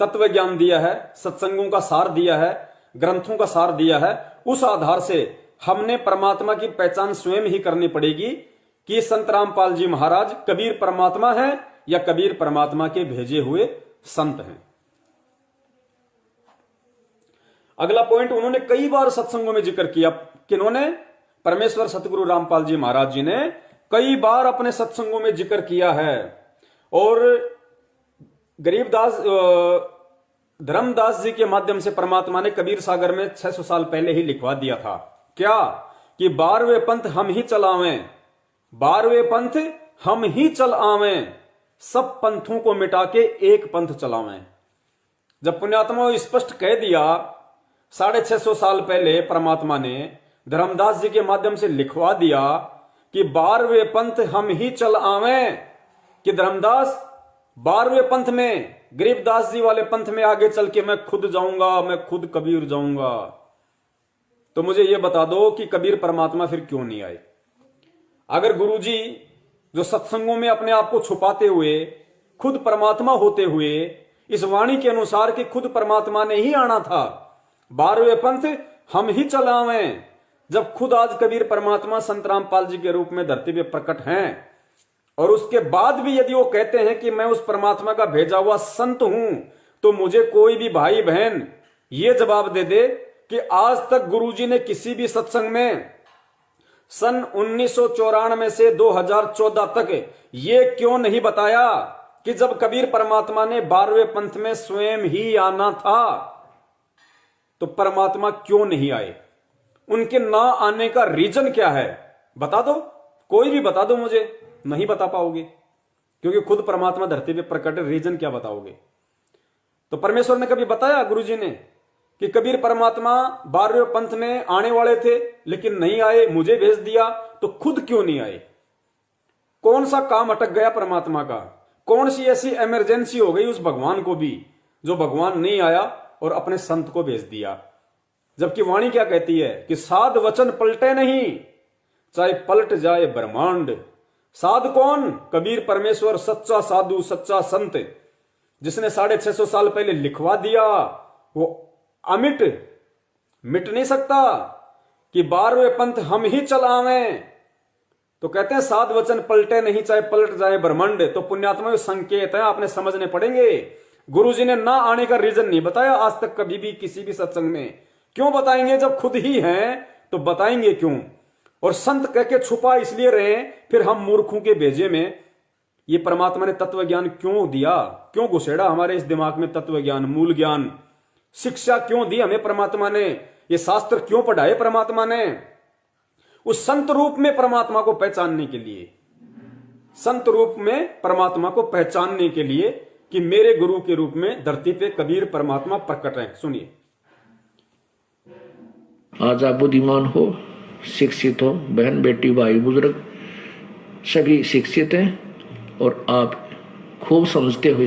तत्व ज्ञान दिया है, सत्संगों का सार दिया है, ग्रंथों का सार दिया है, उस आधार से हमने परमात्मा की पहचान स्वयं ही करनी पड़ेगी कि संत रामपाल जी महाराज कबीर परमात्मा हैं या कबीर परमात्मा के भेजे हुए संत हैं। अगला पॉइंट उन्होंने कई बार सत्संगों में जिक्र किया। किन्होंने? परमेश्वर सतगुरु रामपाल जी महाराज जी ने कई बार अपने सत्संगों में जिक्र किया है। और गरीबदास धर्मदास जी के माध्यम से परमात्मा ने कबीर सागर में 600 साल पहले ही लिखवा दिया था। क्या? कि 12वें पंथ हम ही चलावें, 12वें पंथ हम ही चल आवें, सब पंथों को मिटा के एक पंथ चलावें। जब पुण्यात्मा स्पष्ट कह दिया 650 साल पहले परमात्मा ने धर्मदास जी के माध्यम से लिखवा दिया कि 12वें पंथ हम ही चल आवें, कि धर्मदास 12वें पंथ में, गरीबदास जी वाले पंथ में आगे चल के मैं खुद जाऊंगा, मैं खुद कबीर जाऊंगा, तो मुझे यह बता दो कि कबीर परमात्मा फिर क्यों नहीं आए? अगर गुरुजी जो सत्संगों में अपने आप को छुपाते हुए खुद परमात्मा होते हुए इस वाणी के अनुसार कि खुद परमात्मा ने ही आना था, 12वें पंथ हम ही चलावें, जब खुद आज कबीर परमात्मा संत रामपाल जी के रूप में धरती पे प्रकट हैं, और उसके बाद भी यदि वो कहते हैं कि मैं उस परमात्मा का भेजा हुआ संत हूं, तो मुझे कोई भी भाई बहन ये जवाब दे दे कि आज तक गुरुजी ने किसी भी सत्संग में सन 1994 से 2014 तक ये क्यों नहीं बताया कि जब कबीर परमात्मा ने 12वें पंथ में स्वयं ही आना था, तो परमात्मा क्यों नहीं आए? उनके ना आने का रीजन क्या है? बता दो, कोई भी बता दो मुझे। नहीं बता पाओगे, क्योंकि खुद परमात्मा धरती पे प्रकट है, रीजन क्या बताओगे? तो परमेश्वर ने कभी बताया गुरुजी ने कि कबीर परमात्मा 12वें पंथ में आने वाले थे लेकिन नहीं आए, मुझे भेज दिया, तो खुद क्यों नहीं आए? कौन सा काम अटक गया परमात्मा का? कौन सी ऐसी इमरजेंसी हो गई उस भगवान को भी जो भगवान नहीं आया और अपने संत को भेज दिया? जबकि वाणी क्या कहती है कि साध वचन पलटे नहीं, चाहे पलट जाए ब्रह्मांड। साध कौन? कबीर परमेश्वर, सच्चा साधु, सच्चा संत, जिसने 650 साल पहले लिखवा दिया, वो अमिट मिट नहीं सकता कि 12वें पंथ हम ही चलावें। तो कहते हैं साध वचन पलटे नहीं, चाहे पलट जाए ब्रह्मांड। तो पुण्यात्मा संकेत है, आपने समझने पड़ेंगे। गुरुजी ने ना आने का रीजन नहीं बताया आज तक कभी भी किसी भी सत्संग में। क्यों बताएंगे? जब खुद ही हैं तो बताएंगे क्यों? और संत कह के छुपा इसलिए रहे, फिर हम मूर्खों के भेजे में ये परमात्मा ने तत्व ज्ञान क्यों दिया? क्यों घुसेड़ा हमारे इस दिमाग में तत्व ज्ञान, मूल ज्ञान? शिक्षा क्यों दी हमें परमात्मा ने? ये शास्त्र क्यों पढ़ाए परमात्मा ने? उस संत रूप में परमात्मा को पहचानने के लिए, संत रूप में परमात्मा को पहचानने के लिए कि मेरे गुरु के रूप में धरती पे कबीर परमात्मा प्रकट है। सुनिए। आज आप बुद्धिमान हो, शिक्षित हो, बहन बेटी भाई बुजुर्ग सभी शिक्षित हैं और आप खूब समझते हुए।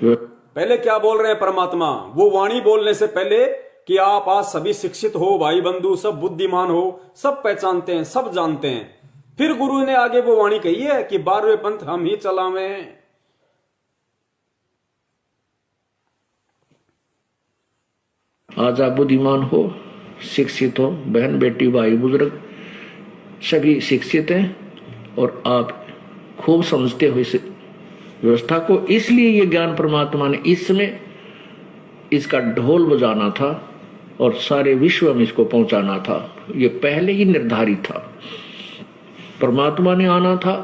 पहले क्या बोल रहे हैं परमात्मा? वो वाणी बोलने से पहले कि आप आज सभी शिक्षित हो, भाई बंधु सब बुद्धिमान हो, सब पहचानते हैं, सब जानते हैं। फिर गुरु ने आगे वो वाणी कही है कि 12वें पंथ हम ही चलावें। आज आप बुद्धिमान हो, शिक्षित हो, बहन बेटी भाई बुजुर्ग सभी शिक्षित हैं और आप खूब समझते हुए व्यवस्था को। इसलिए ये ज्ञान परमात्मा ने इस समय इसका ढोल बजाना था और सारे विश्व में इसको पहुंचाना था। ये पहले ही निर्धारित था। परमात्मा ने आना था।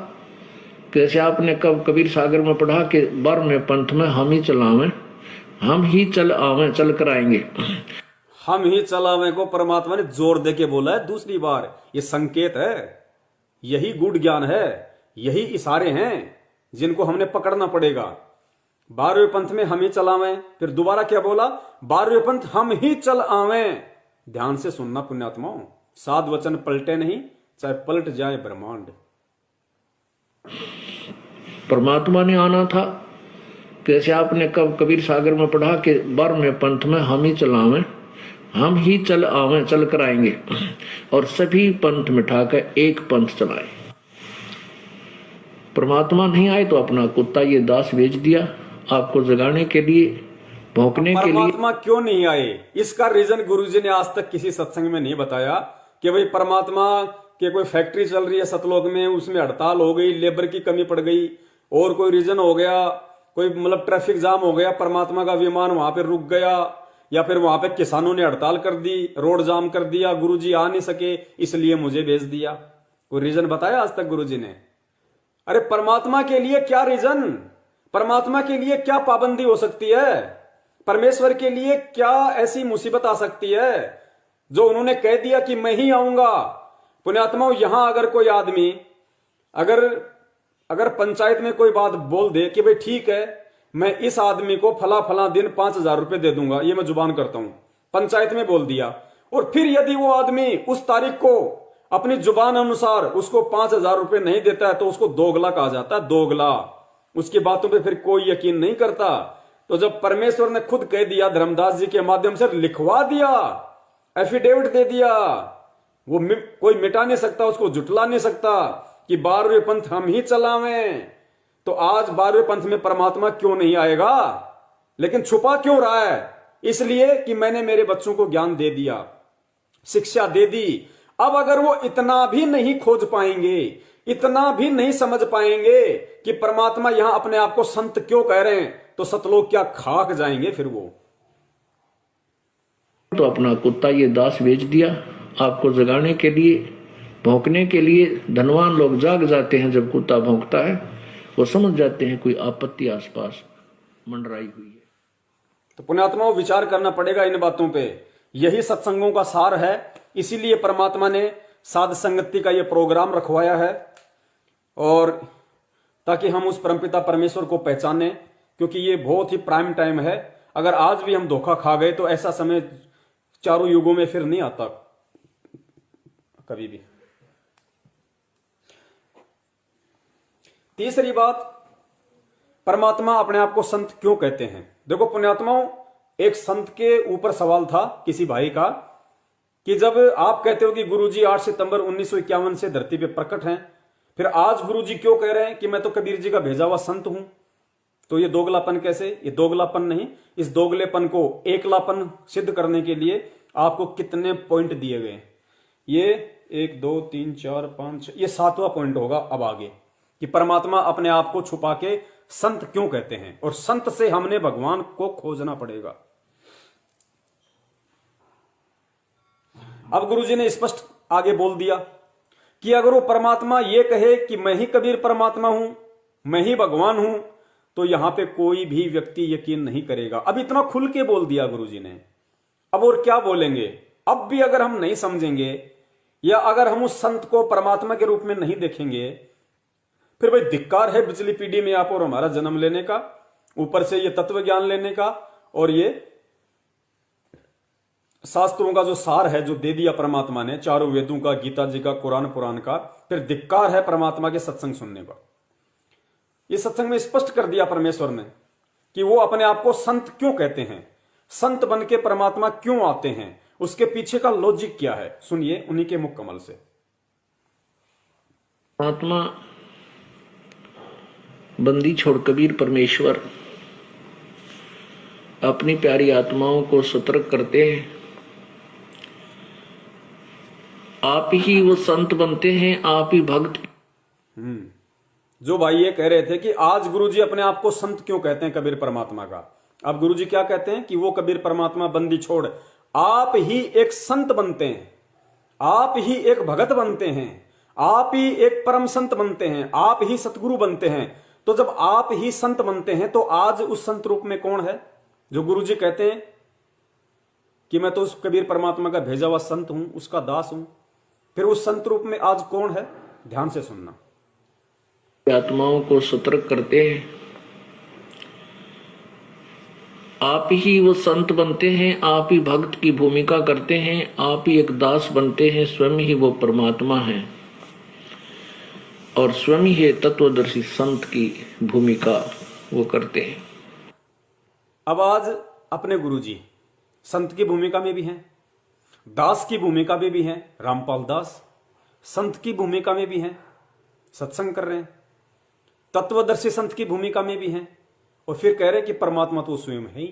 कैसे आपने कब कबीर सागर में पढ़ा कि बर में पंथ में हम ही चलावें, हम ही चल आवे, चल कर आएंगे। हम ही चलावे को परमात्मा ने जोर दे के बोला है दूसरी बार। ये संकेत है, यही गूढ़ ज्ञान है, यही इशारे हैं जिनको हमने पकड़ना पड़ेगा। 12वें पंथ में हम ही चलावें, फिर दोबारा क्या बोला, 12वें पंथ हम ही चल आवें। ध्यान से सुनना पुण्यात्माओं, साध वचन पलटे नहीं, चाहे पलट जाए ब्रह्मांड। परमात्मा ने आना था। कैसे आपने कब कबीर सागर में पढ़ा कि बर में पंथ में हम ही चलावें, हम ही चल आवे, चल कर आएंगे और सभी पंथ मिठाकर एक पंथ चलाए। परमात्मा नहीं आए तो अपना कुत्ता ये दास भेज दिया आपको जगाने के लिए, भौंकने के लिए। परमात्मा क्यों नहीं आए, इसका रीजन गुरुजी ने आज तक किसी सत्संग में नहीं बताया कि भाई परमात्मा के कोई फैक्ट्री चल रही है सतलोक में, उसमें हड़ताल हो गई, लेबर की कमी पड़ गई, और कोई रीजन हो गया, कोई मतलब ट्रैफिक जाम हो गया, परमात्मा का विमान वहां पे रुक गया, या फिर वहां पे किसानों ने हड़ताल कर दी, रोड जाम कर दिया, गुरुजी आ नहीं सके इसलिए मुझे भेज दिया। कोई रीजन बताया आज तक गुरुजी ने? अरे परमात्मा के लिए क्या रीजन, परमात्मा के लिए क्या पाबंदी हो सकती है, परमेश्वर के लिए क्या ऐसी मुसीबत आ सकती है जो उन्होंने कह दिया कि मैं ही आऊंगा। पुण्यात्माओं, यहां अगर कोई आदमी अगर पंचायत में कोई बात बोल दे कि भाई ठीक है मैं इस आदमी को फला फला दिन 5,000 रुपए दे दूंगा, ये मैं जुबान करता हूं, पंचायत में बोल दिया, और फिर यदि वो आदमी उस तारीख को अपनी जुबान अनुसार उसको 5,000 रुपए नहीं देता है तो उसको दोगला कहा जाता है, दोगला। उसकी बातों पे फिर कोई यकीन नहीं करता। तो जब परमेश्वर ने खुद कह दिया, धर्मदास जी के माध्यम से लिखवा दिया, एफिडेविट दे दिया, वो कोई मिटा नहीं सकता, उसको जुटला नहीं सकता कि 12वें पंथ हम ही चलावें। तो आज 12वें पंथ में परमात्मा क्यों नहीं आएगा, लेकिन छुपा क्यों रहा है? इसलिए कि मैंने मेरे बच्चों को ज्ञान दे दिया, शिक्षा दे दी। अब अगर वो इतना भी नहीं खोज पाएंगे, इतना भी नहीं समझ पाएंगे कि परमात्मा यहां अपने आप को संत क्यों कह रहे हैं, तो सतलोक क्या खाक जाएंगे फिर वो। तो अपना कुत्ता ये दास भेज दिया आपको जगाने के लिए, भौंकने के लिए। धनवान लोग जाग जाते हैं जब कुत्ता भौंकता है, वो समझ जाते हैं कोई आपत्ति आसपास मंडराई हुई है। तो पुण्यात्माओं, विचार करना पड़ेगा इन बातों पे। यही सत्संगों का सार है। इसीलिए परमात्मा ने साध संगति का ये प्रोग्राम रखवाया है, और ताकि हम उस परमपिता परमेश्वर को पहचाने, क्योंकि ये बहुत ही प्राइम टाइम है। अगर आज भी हम धोखा खा गए तो ऐसा समय चारों युगों में फिर नहीं आता कभी भी। तीसरी बात, परमात्मा अपने आप को संत क्यों कहते हैं? देखो पुण्यात्माओं, एक संत के ऊपर सवाल था किसी भाई का कि जब आप कहते हो कि गुरुजी 8 सितंबर 1951 से धरती पे प्रकट हैं, फिर आज गुरुजी क्यों कह रहे हैं कि मैं तो कबीर जी का भेजा हुआ संत हूं? तो ये दोगलापन कैसे? ये दोगलापन नहीं, इस दोगलेपन को एकलापन सिद्ध करने के लिए आपको कितने पॉइंट दिए गए? ये 1 2 3 4 5 ये 7वां पॉइंट होगा अब आगे, कि परमात्मा अपने आप को छुपा के संत क्यों कहते हैं, और संत से हमने भगवान को खोजना पड़ेगा। अब गुरुजी ने स्पष्ट आगे बोल दिया कि अगर वो परमात्मा ये कहे कि मैं ही कबीर परमात्मा हूं, मैं ही भगवान हूं, तो यहां पे कोई भी व्यक्ति यकीन नहीं करेगा। अब इतना खुल के बोल दिया गुरुजी ने, अब और क्या बोलेंगे? अब भी अगर हम नहीं समझेंगे, या अगर हम उस संत को परमात्मा के रूप में नहीं देखेंगे, फिर भाई धिक्कार है बिजली पीढ़ी में आप और हमारा जन्म लेने का, ऊपर से ये तत्व ज्ञान लेने का, और ये शास्त्रों का जो सार है जो दे दिया परमात्मा ने, चारों वेदों का, गीता जी का, कुरान पुराण का, फिर धिक्कार है परमात्मा के सत्संग सुनने का। ये सत्संग में स्पष्ट कर दिया परमेश्वर ने कि वो अपने आप को संत क्यों कहते हैं, संत बन के परमात्मा क्यों आते हैं, उसके पीछे का लॉजिक क्या है। सुनिए उन्हीं के मुख कमल से। आत्मा बंदी छोड़ कबीर परमेश्वर अपनी प्यारी आत्माओं को सतर्क करते हैं। आप ही वो संत बनते हैं, आप ही भक्त। जो भाई ये कह रहे थे कि आज गुरुजी अपने आप को संत क्यों कहते हैं कबीर परमात्मा का, अब गुरुजी क्या कहते हैं कि वो कबीर परमात्मा बंदी छोड़ आप ही एक संत बनते हैं, आप ही एक भगत बनते हैं, आप ही एक परम संत बनते हैं, आप ही सतगुरु बनते हैं। तो जब आप ही संत बनते हैं तो आज उस संत रूप में कौन है? जो गुरुजी कहते हैं कि मैं तो उस कबीर परमात्मा का भेजा हुआ संत हूं, उसका दास हूं, फिर उस संत रूप में आज कौन है? ध्यान से सुनना। आत्माओं को सतर्क करते हैं, आप ही वो संत बनते हैं, आप ही भक्त की भूमिका करते हैं, आप ही एक दास बनते हैं, स्वयं ही वो परमात्मा है और स्वयं ही तत्वदर्शी संत की भूमिका वो करते हैं। अब आज अपने गुरुजी संत की भूमिका में भी हैं, दास की भूमिका में भी हैं, रामपाल दास संत की भूमिका में भी हैं, सत्संग कर रहे हैं, तत्वदर्शी संत की भूमिका में भी हैं, और फिर कह रहे कि परमात्मा तो स्वयं है ही,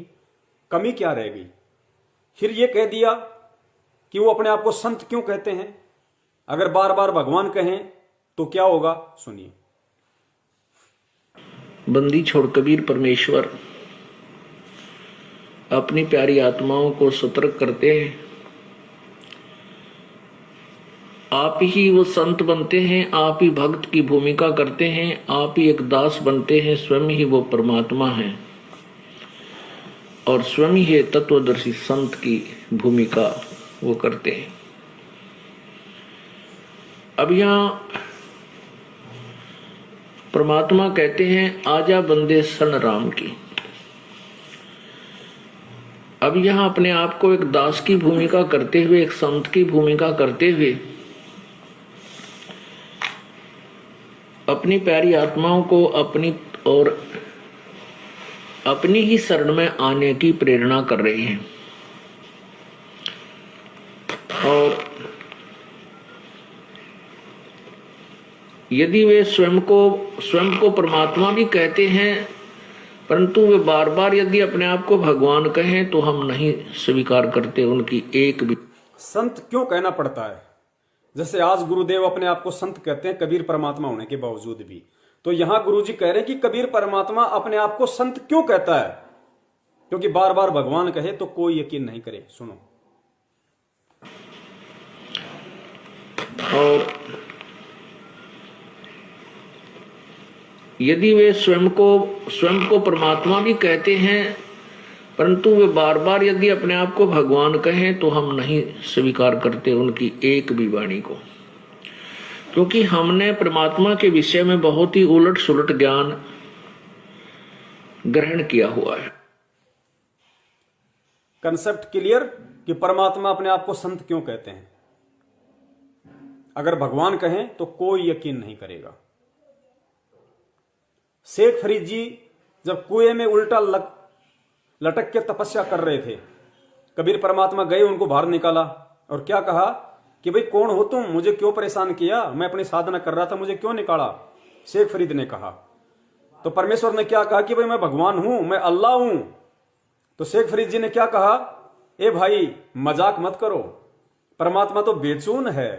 कमी क्या रह गई? फिर ये कह दिया कि वो अपने आप को संत क्यों कहते हैं? अगर बार बार भगवान कहें तो क्या होगा? सुनिए। बंदी छोड़ कबीर परमेश्वर अपनी प्यारी आत्माओं को सतर्क करते हैं, आप ही वो संत बनते हैं, आप ही भक्त की भूमिका करते हैं, आप ही एक दास बनते हैं, स्वयं ही वो परमात्मा है और स्वयं ही तत्वदर्शी संत की भूमिका वो करते हैं। अब यहां परमात्मा कहते हैं आजा बंदे सन राम की। अब यहां अपने आप को एक दास की भूमिका करते हुए, एक संत की भूमिका करते हुए अपनी प्यारी आत्माओं को अपनी और अपनी ही शरण में आने की प्रेरणा कर रहे हैं। और यदि वे स्वयं को परमात्मा भी कहते हैं, परंतु वे बार बार यदि अपने आप को भगवान कहें तो हम नहीं स्वीकार करते उनकी एक भी। संत क्यों कहना पड़ता है? जैसे आज गुरुदेव अपने आप को संत कहते हैं कबीर परमात्मा होने के बावजूद भी, तो यहां गुरुजी कह रहे हैं कि कबीर परमात्मा अपने आप को संत क्यों कहता है? क्योंकि बार बार भगवान कहे तो कोई यकीन नहीं करे। सुनो। और यदि वे स्वयं को परमात्मा भी कहते हैं, परंतु वे बार बार यदि अपने आप को भगवान कहें तो हम नहीं स्वीकार करते उनकी एक भी वाणी को, क्योंकि हमने परमात्मा के विषय में बहुत ही उलट सुलट ज्ञान ग्रहण किया हुआ है। कंसेप्ट क्लियर कि परमात्मा अपने आप को संत क्यों कहते हैं? अगर भगवान कहें तो कोई यकीन नहीं करेगा। शेख फरीद जी जब कुएं में उल्टा लटक के तपस्या कर रहे थे, कबीर परमात्मा गए, उनको बाहर निकाला और क्या कहा कि भाई कौन हो तुम, मुझे क्यों परेशान किया, मैं अपनी साधना कर रहा था, मुझे क्यों निकाला? शेख फरीद ने कहा। तो परमेश्वर ने क्या कहा कि भाई मैं भगवान हूं, मैं अल्लाह हूं। तो शेख फरीद जी ने क्या कहा, ए भाई मजाक मत करो, परमात्मा तो बेचून है,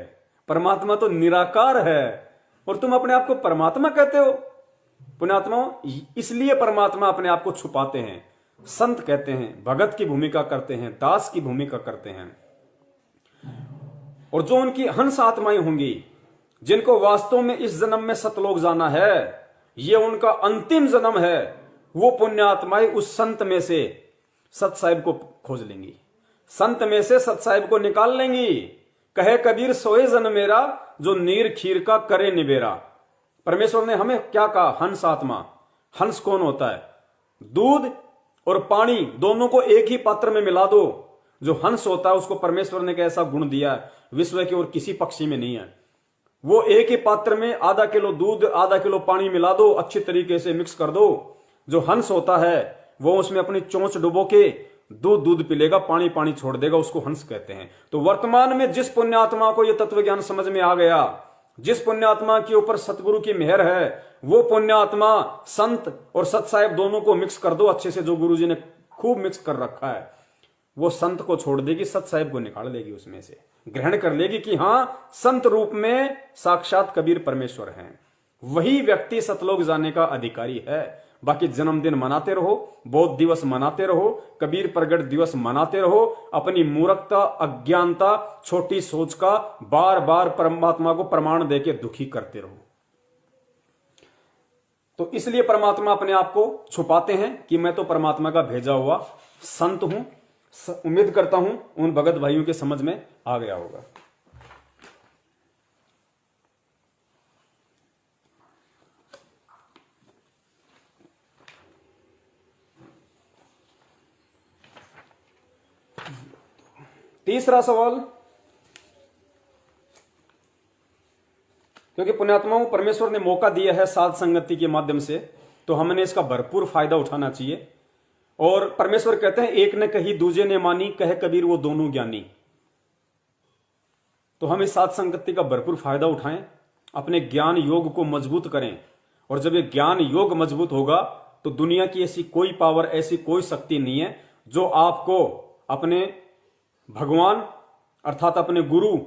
परमात्मा तो निराकार है और तुम अपने आप को परमात्मा कहते हो। पुण्यात्माओं, इसलिए परमात्मा अपने आप को छुपाते हैं, संत कहते हैं, भगत की भूमिका करते हैं, दास की भूमिका करते हैं। और जो उनकी हंस आत्माएं होंगी, जिनको वास्तव में इस जन्म में सतलोक जाना है, ये उनका अंतिम जन्म है, वो पुण्यात्माएं उस संत में से सत साहिब को खोज लेंगी, संत में से सत साहिब को निकाल लेंगी। कहे कबीर सोए जन मेरा, जो नीर खीर का करे निबेरा। परमेश्वर ने हमें क्या कहा? हंस आत्मा। हंस कौन होता है? दूध और पानी दोनों को एक ही पात्र में मिला दो, जो हंस होता है उसको परमेश्वर ने ऐसा गुण दिया है, विश्व के और किसी पक्षी में नहीं है। वो एक ही पात्र में आधा किलो दूध, आधा किलो पानी मिला दो, अच्छी तरीके से मिक्स कर दो। जो हंस होता है वो उसमें अपनी चोंच डुबो के दूध पी लेगा, पानी पानी छोड़ देगा, उसको हंस कहते हैं। तो वर्तमान में जिस पुण्यात्मा को यह तत्व ज्ञान समझ में आ गया, जिस पुण्यात्मा के ऊपर सतगुरु की मेहर है, वो पुण्यात्मा संत और सत साहिब दोनों को मिक्स कर दो अच्छे से, जो गुरु जी ने खूब मिक्स कर रखा है। वो संत को छोड़ देगी, सत साहिब को निकाल लेगी, उसमें से ग्रहण कर लेगी कि हां संत रूप में साक्षात कबीर परमेश्वर हैं। वही व्यक्ति सतलोक जाने का अधिकारी है। बाकी जन्मदिन मनाते रहो, बौद्ध दिवस मनाते रहो, कबीर प्रगट दिवस मनाते रहो, अपनी मूर्खता, अज्ञानता, छोटी सोच का बार बार परमात्मा को प्रमाण देके दुखी करते रहो। तो इसलिए परमात्मा अपने आप को छुपाते हैं कि मैं तो परमात्मा का भेजा हुआ संत हूं। उम्मीद करता हूं उन भगत भाइयों के समझ में आ गया होगा। तीसरा सवाल, क्योंकि पुण्यात्माओं परमेश्वर ने मौका दिया है साध संगति के माध्यम से, तो हमने इसका भरपूर फायदा उठाना चाहिए। और परमेश्वर कहते हैं एक ने कही दूजे ने मानी, कहे कबीर वो दोनों ज्ञानी। तो हम इस साध संगति का भरपूर फायदा उठाएं, अपने ज्ञान योग को मजबूत करें। और जब ये ज्ञान योग मजबूत होगा तो दुनिया की ऐसी कोई पावर, ऐसी कोई शक्ति नहीं है जो आपको अपने भगवान अर्थात अपने गुरु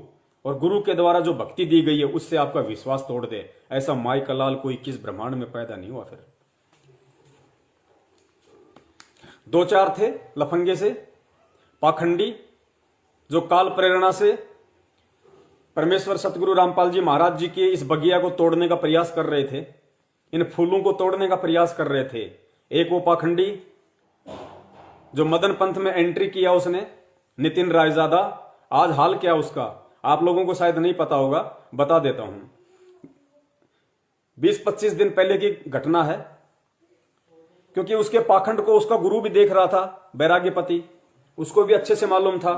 और गुरु के द्वारा जो भक्ति दी गई है उससे आपका विश्वास तोड़ दे। ऐसा माई का लाल कोई किस ब्रह्मांड में पैदा नहीं हुआ। फिर दो चार थे लफंगे से पाखंडी, जो काल प्रेरणा से परमेश्वर सतगुरु रामपाल जी महाराज जी के इस बगिया को तोड़ने का प्रयास कर रहे थे, इन फूलों को तोड़ने का प्रयास कर रहे थे। एक वो पाखंडी जो मदन पंथ में एंट्री किया उसने, नितिन रायजादा। आज हाल क्या उसका आप लोगों को शायद नहीं पता होगा, बता देता हूं। 20-25 दिन पहले की घटना है, क्योंकि उसके पाखंड को उसका गुरु भी देख रहा था, बैराग्यपति। उसको भी अच्छे से मालूम था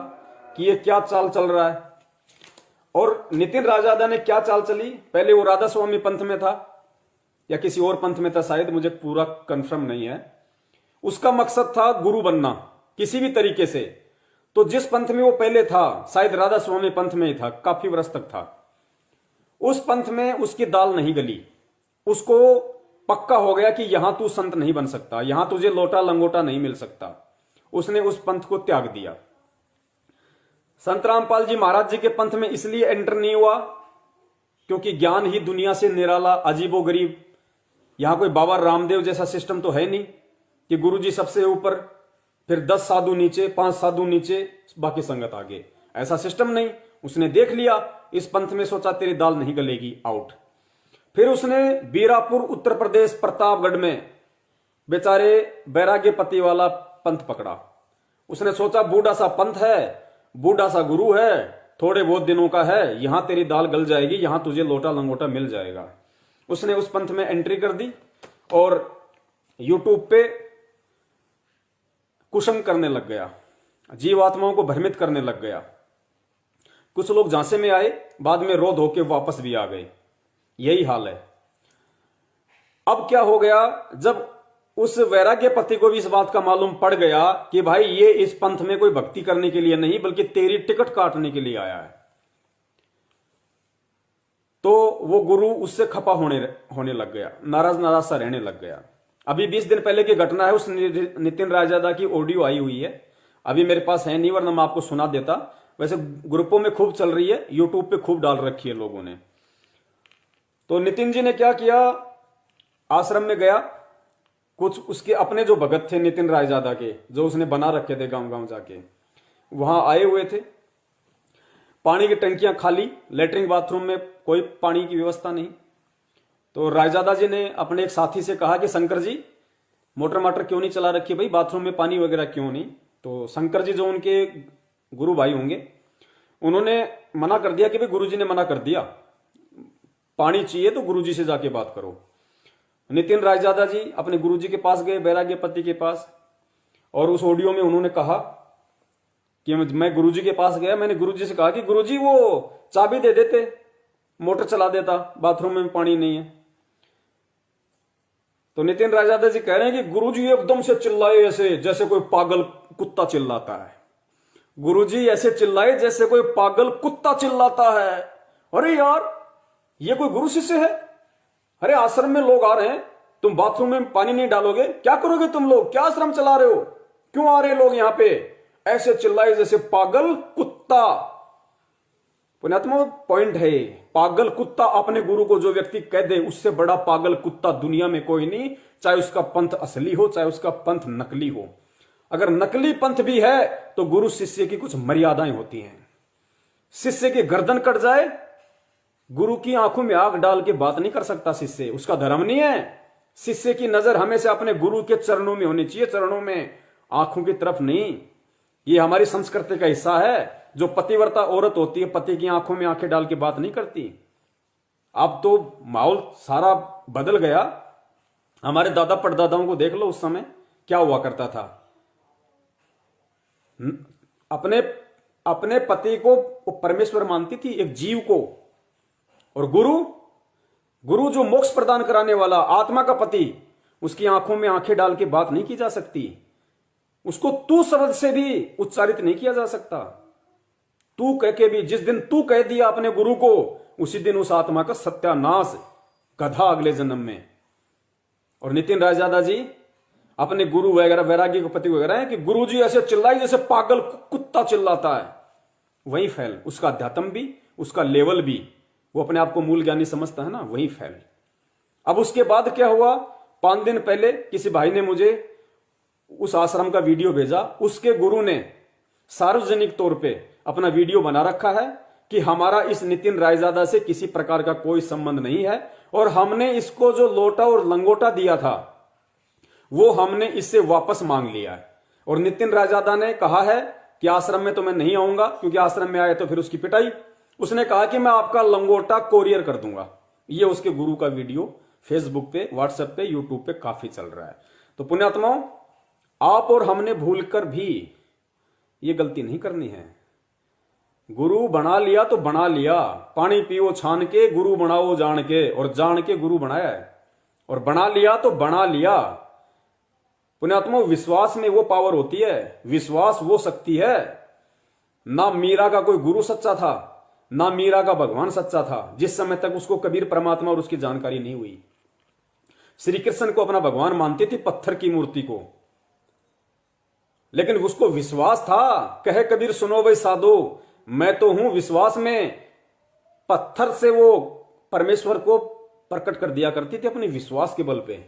कि ये क्या चाल चल रहा है। और नितिन रायजादा ने क्या चाल चली, पहले वो राधा स्वामी पंथ में था या किसी और पंथ में था शायद, मुझे पूरा कंफर्म नहीं है। उसका मकसद था गुरु बनना किसी भी तरीके से। तो जिस पंथ में वो पहले था, शायद राधा स्वामी पंथ में ही था, काफी वर्ष तक था, उस पंथ में उसकी दाल नहीं गली। उसको पक्का हो गया कि यहां तू संत नहीं बन सकता, यहां तुझे लोटा लंगोटा नहीं मिल सकता। उसने उस पंथ को त्याग दिया। संत रामपाल जी महाराज जी के पंथ में इसलिए एंटर नहीं हुआ क्योंकि ज्ञान ही दुनिया से निराला, अजीबो गरीब। यहां कोई बाबा रामदेव जैसा सिस्टम तो है नहीं कि गुरुजी सबसे ऊपर, फिर 10 साधु नीचे, 5 साधु नीचे, बाकी संगत आगे। ऐसा सिस्टम नहीं। उसने देख लिया इस पंथ में, सोचा तेरी दाल नहीं गलेगी, आउट। फिर उसने बीरापुर उत्तर प्रदेश प्रतापगढ़ में बेचारे बैराग्यपति वाला पंथ पकड़ा। उसने सोचा बूढ़ा सा पंथ है, बूढ़ा सा गुरु है, थोड़े बहुत दिनों का है, यहां तेरी दाल गल जाएगी, यहां तुझे लोटा लंगोटा मिल जाएगा। उसने उस पंथ में एंट्री कर दी और यूट्यूब पे कुशंग करने लग गया, जीवात्माओं को भ्रमित करने लग गया। कुछ लोग झांसे में आए, बाद में रो धो के वापस भी आ गए। यही हाल है। अब क्या हो गया, जब उस वैराग्यपति को भी इस बात का मालूम पड़ गया कि भाई ये इस पंथ में कोई भक्ति करने के लिए नहीं बल्कि तेरी टिकट काटने के लिए आया है, तो वो गुरु उससे खपा होने लग गया, नाराज सा रहने लग गया। अभी 20 दिन पहले की घटना है, उस नितिन रायजादा की ऑडियो आई हुई है, अभी मेरे पास है नहीं, वरना मैं आपको सुना देता। वैसे ग्रुपों में खूब चल रही है, यूट्यूब पे खूब डाल रखी है लोगों ने। तो नितिन जी ने क्या किया, आश्रम में गया, कुछ उसके अपने जो भगत थे नितिन रायजादा के, जो उसने बना रखे थे गांव गांव जाके, वहां आए हुए थे। पानी की टंकियां खाली, लेटरिन बाथरूम में कोई पानी की व्यवस्था नहीं। तो रायजादा जी ने अपने एक साथी से कहा कि शंकर जी मोटर माटर क्यों नहीं चला रखी भाई, बाथरूम में पानी वगैरह क्यों नहीं। तो शंकर जी जो उनके गुरु भाई होंगे, उन्होंने मना कर दिया कि भाई गुरुजी ने मना कर दिया, पानी चाहिए तो गुरुजी से जाके बात करो। नितिन रायजादा जी अपने गुरुजी के पास गए, बैराग्यपति के पास, और उस ऑडियो में उन्होंने कहा कि मैं गुरुजी के पास गया, मैंने गुरुजी से कहा कि गुरुजी वो चाबी दे देते, मोटर चला देता, बाथरूम में पानी नहीं है। तो नितिन रायजादा जी कह रहे हैं कि गुरुजी एकदम से चिल्लाए ऐसे जैसे कोई पागल कुत्ता चिल्लाता है। गुरुजी ऐसे चिल्लाए जैसे कोई पागल कुत्ता चिल्लाता है। अरे यार ये कोई गुरु शिष्य है, अरे आश्रम में लोग आ रहे हैं, तुम बाथरूम में पानी नहीं डालोगे, क्या करोगे तुम लोग, क्या आश्रम चला रहे हो, क्यों आ रहे लोग यहां पे। ऐसे चिल्लाए जैसे पागल कुत्ता। पुण्यात्मा पॉइंट है, पागल कुत्ता अपने गुरु को जो व्यक्ति कह दे, उससे बड़ा पागल कुत्ता दुनिया में कोई नहीं, चाहे उसका पंथ असली हो चाहे उसका पंथ नकली हो। अगर नकली पंथ भी है तो गुरु शिष्य की कुछ मर्यादाएं होती हैं। शिष्य की गर्दन कट जाए, गुरु की आंखों में आग डाल के बात नहीं कर सकता शिष्य, उसका धर्म नहीं है। शिष्य की नजर हमेशा अपने गुरु के चरणों में होनी चाहिए, चरणों में, आंखों की तरफ नहीं। ये हमारी संस्कृति का हिस्सा है। जो पतिव्रता औरत होती है पति की आंखों में आंखें डाल के बात नहीं करती। अब तो माहौल सारा बदल गया। हमारे दादा परदादाओं को देख लो, उस समय क्या हुआ करता था। अपने अपने पति को परमेश्वर मानती थी, एक जीव को। और गुरु जो मोक्ष प्रदान कराने वाला, आत्मा का पति, उसकी आंखों में आंखें डाल के बात नहीं की जा सकती। उसको तू शब्द से भी उच्चारित नहीं किया जा सकता। तू कह के भी, जिस दिन तू कह दिया अपने गुरु को, उसी दिन उस आत्मा का सत्यानाश, गधा अगले जन्म में। और नितिन रायजादा जी अपने गुरु वगैरह, वैरागी के पति वगैरह हैं कि गुरु जी ऐसे चिल्लाई जैसे पागल कुत्ता चिल्लाता है। वही फैल, उसका अध्यात्म भी, उसका लेवल भी, वो अपने आप को मूल ज्ञानी समझता है ना, वही फैल। अब उसके बाद क्या हुआ, 5 दिन पहले किसी भाई ने मुझे उस आश्रम का वीडियो भेजा। उसके गुरु ने सार्वजनिक तौर पे अपना वीडियो बना रखा है कि हमारा इस नितिन रायजादा से किसी प्रकार का कोई संबंध नहीं है, और हमने इसको जो लोटा और लंगोटा दिया था वो हमने इससे वापस मांग लिया है। और नितिन रायजादा ने कहा है कि आश्रम में तो मैं नहीं आऊंगा, क्योंकि आश्रम में आए तो फिर उसकी पिटाई। उसने कहा कि मैं आपका लंगोटा कोरियर कर दूंगा। ये उसके गुरु का वीडियो फेसबुक पे, व्हाट्सएप पे, यूट्यूब पे काफी चल रहा है। तो पुण्यात्माओं, आप और हमने भूलकर भी ये गलती नहीं करनी है। गुरु बना लिया तो बना लिया, पानी पियो छान के, गुरु बनाओ जान के, और जान के गुरु बनाया है। और बना लिया तो बना लिया। पुण्यात्माओं, विश्वास में वो पावर होती है, विश्वास वो शक्ति है। ना मीरा का कोई गुरु सच्चा था, ना मीरा का भगवान सच्चा था, जिस समय तक उसको कबीर परमात्मा और उसकी जानकारी नहीं हुई। श्री कृष्ण को अपना भगवान मानती थी, पत्थर की मूर्ति को, लेकिन उसको विश्वास था। कहे कबीर सुनो भाई साधो, मैं तो हूं विश्वास में। पत्थर से वो परमेश्वर को प्रकट कर दिया करती थी अपने विश्वास के बल पे।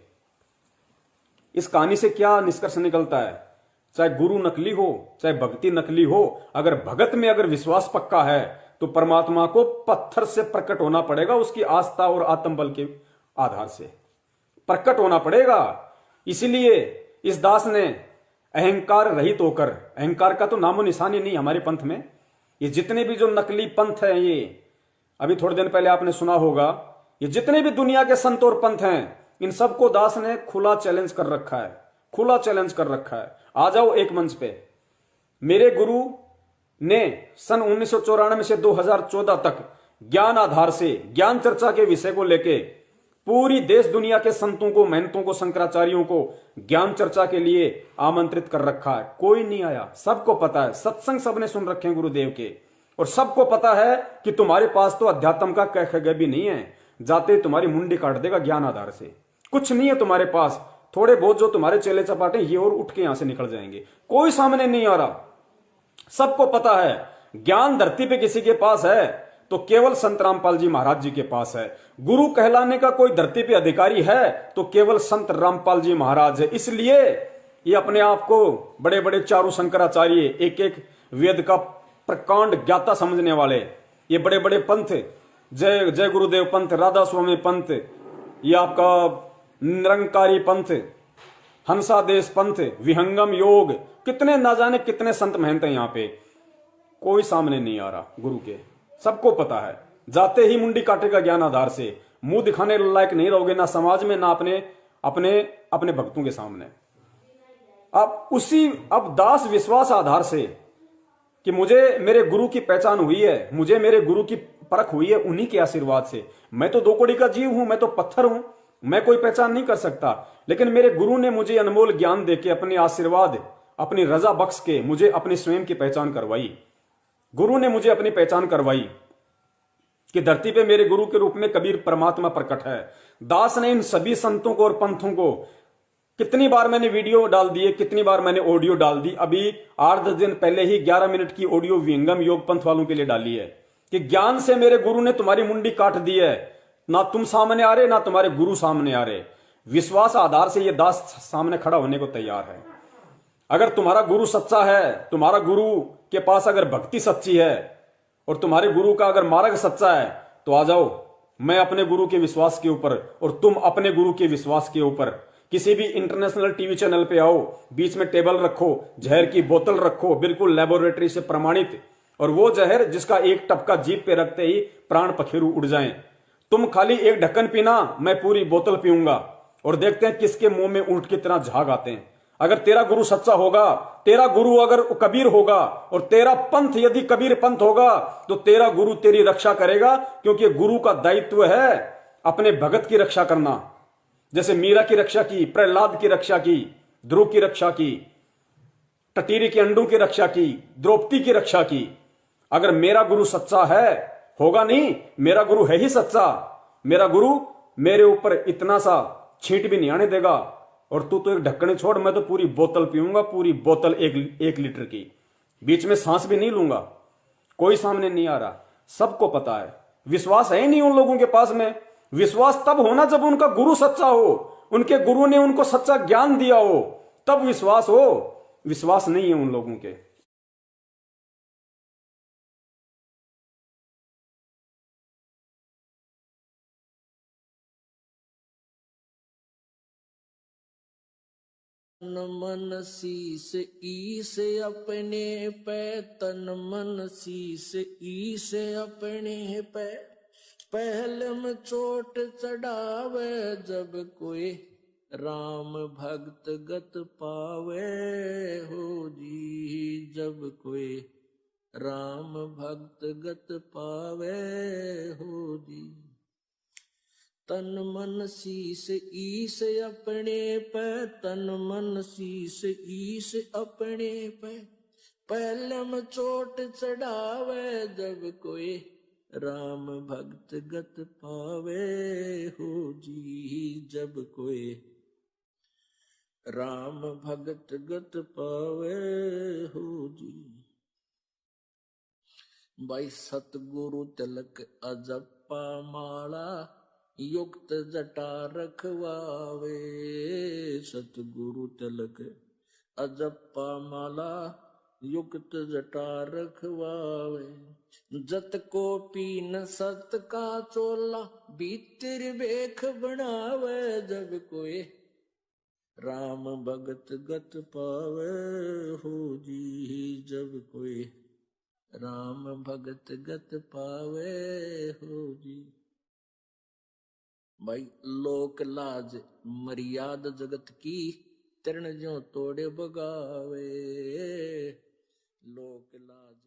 इस कहानी से क्या निष्कर्ष निकलता है, चाहे गुरु नकली हो चाहे भक्ति नकली हो, अगर भगत में अगर विश्वास पक्का है तो परमात्मा को पत्थर से प्रकट होना पड़ेगा, उसकी आस्था और आत्मबल के आधार से प्रकट होना पड़ेगा। इसीलिए इस दास ने अहंकार रहित होकर, अहंकार का तो नामो निशान ही नहीं हमारे पंथ में। ये जितने भी जो नकली पंथ हैं, ये अभी थोड़े दिन पहले आपने सुना होगा, ये जितने भी दुनिया के संत और पंथ हैं, इन सबको दास ने खुला चैलेंज कर रखा है, खुला चैलेंज कर रखा है। आ जाओ एक मंच पे। मेरे गुरु ने सन 1994 से 2014 तक ज्ञान आधार से, ज्ञान चर्चा के विषय को लेके पूरी देश दुनिया के संतों को, महंतों को, शंकराचार्यों को ज्ञान चर्चा के लिए आमंत्रित कर रखा है। कोई नहीं आया। सबको पता है, सत्संग सबने सुन रखे हैं गुरुदेव के, और सबको पता है कि तुम्हारे पास तो अध्यात्म का कह भी नहीं है। जाते तुम्हारी मुंडी काट देगा ज्ञान आधार से। कुछ नहीं है तुम्हारे पास। थोड़े बहुत जो तुम्हारे चेले चपाटे ये और उठ के यहां से निकल जाएंगे। कोई सामने नहीं आ रहा। सबको पता है ज्ञान धरती पे किसी के पास है तो केवल संत रामपाल जी महाराज जी के पास है। गुरु कहलाने का कोई धरती पे अधिकारी है तो केवल संत रामपाल जी महाराज है। इसलिए ये अपने आप को बड़े बड़े चारू शंकराचार्य, एक एक वेद का प्रकांड ज्ञाता समझने वाले, ये बड़े बड़े पंथ, जय जय गुरुदेव पंथ, राधा स्वामी पंथ, ये आपका निरंकारी पंथ, हंसादेश पंथ, विहंगम योग, कितने ना जाने कितने संत महंत हैं यहाँ पे। कोई सामने नहीं आ रहा गुरु के। सबको पता है, जाते ही मुंडी काटेगा ज्ञान आधार से। मुंह दिखाने लायक नहीं रहोगे, ना समाज में, ना अपने अपने अपने भक्तों के सामने। अब दास विश्वास आधार से कि मुझे मेरे गुरु की पहचान हुई है, मुझे मेरे गुरु की परख हुई है, उन्हीं के आशीर्वाद से। मैं तो दो कौड़ी का जीव हूं, मैं तो पत्थर हूं, मैं कोई पहचान नहीं कर सकता। लेकिन मेरे गुरु ने मुझे अनमोल ज्ञान देके, अपने आशीर्वाद, अपनी रजा बख्श के मुझे अपनी स्वयं की पहचान करवाई। गुरु ने मुझे अपनी पहचान करवाई कि धरती पे मेरे गुरु के रूप में कबीर परमात्मा प्रकट है। दास ने इन सभी संतों को और पंथों को, कितनी बार मैंने वीडियो डाल दिए, कितनी बार मैंने ऑडियो डाल दी। अभी 8-10 दिन पहले ही 11 मिनट की ऑडियो विहंगम योग पंथ वालों के लिए डाली है। कि ज्ञान से मेरे गुरु ने तुम्हारी मुंडी काट दी है, ना तुम सामने आ रहे ना तुम्हारे गुरु सामने आ रहे। विश्वास आधार से ये दास सामने खड़ा होने को तैयार है। अगर तुम्हारा गुरु सच्चा है, तुम्हारा गुरु के पास अगर भक्ति सच्ची है और तुम्हारे गुरु का अगर मार्ग सच्चा है, तो आ जाओ, मैं अपने गुरु के विश्वास के ऊपर और तुम अपने गुरु के विश्वास के ऊपर किसी भी इंटरनेशनल टीवी चैनल पे आओ, बीच में टेबल रखो, जहर की बोतल रखो, बिल्कुल लेबोरेटरी से प्रमाणित, और वो जहर जिसका एक टपका जीभ पे रखते ही प्राण पखेरु उड़ जाएं। तुम खाली एक ढक्कन पीना, मैं पूरी बोतल पीऊंगा, और देखते हैं किसके मुंह में ऊंट की तरह झाग आते हैं। अगर तेरा गुरु सच्चा होगा, तेरा गुरु अगर कबीर होगा और तेरा पंथ यदि कबीर पंथ होगा, तो तेरा गुरु तेरी रक्षा करेगा, क्योंकि गुरु का दायित्व है अपने भगत की रक्षा करना। जैसे मीरा की रक्षा की, प्रहलाद की रक्षा की, ध्रुव की रक्षा की, टटीरी के अंडों की रक्षा की, द्रौपदी की रक्षा की। अगर मेरा गुरु सच्चा है, होगा नहीं, मेरा गुरु है ही सच्चा, मेरा गुरु मेरे ऊपर इतना सा छींट भी नहीं आने देगा। और तू तो एक ढक्कन छोड़, मैं तो पूरी बोतल पीऊंगा, पूरी बोतल 1 लीटर की, बीच में सांस भी नहीं लूंगा। कोई सामने नहीं आ रहा, सबको पता है। विश्वास है ही नहीं उन लोगों के पास में। विश्वास तब होना जब उनका गुरु सच्चा हो, उनके गुरु ने उनको सच्चा ज्ञान दिया हो, तब विश्वास हो। विश्वास नहीं है उन लोगों के। तन मन शीस ईस अपने पे, तन मन शीस ईस अपने पे, पहले में चोट चढ़ावे जब कोई राम भक्त गत पावे हो जी, जब कोई राम भक्त गत पावे हो जी। तन मन शीस ईस अपने पे, तन मन शीस ईस अपने पे, पहले में चोट चढ़ावे जब कोई राम भक्त गत पावे हो जी, जब कोई राम भक्त गत पावे हो जी। भाई सतगुरु तिलक अजप्पा माला, युक्त जटा रखवावे, सतगुरु तिलक अजप्पा माला, युक्त जटा रखवावे। जत को पीन सत का चोला, भीतर बेख बनावे जब कोई राम भगत गत पावे हो जी, जब कोई राम भगत गत पावे हो जी। भाई लोक लाज मर्याद जगत की, तृण ज्यों तोड़े बगावे, लोक लाज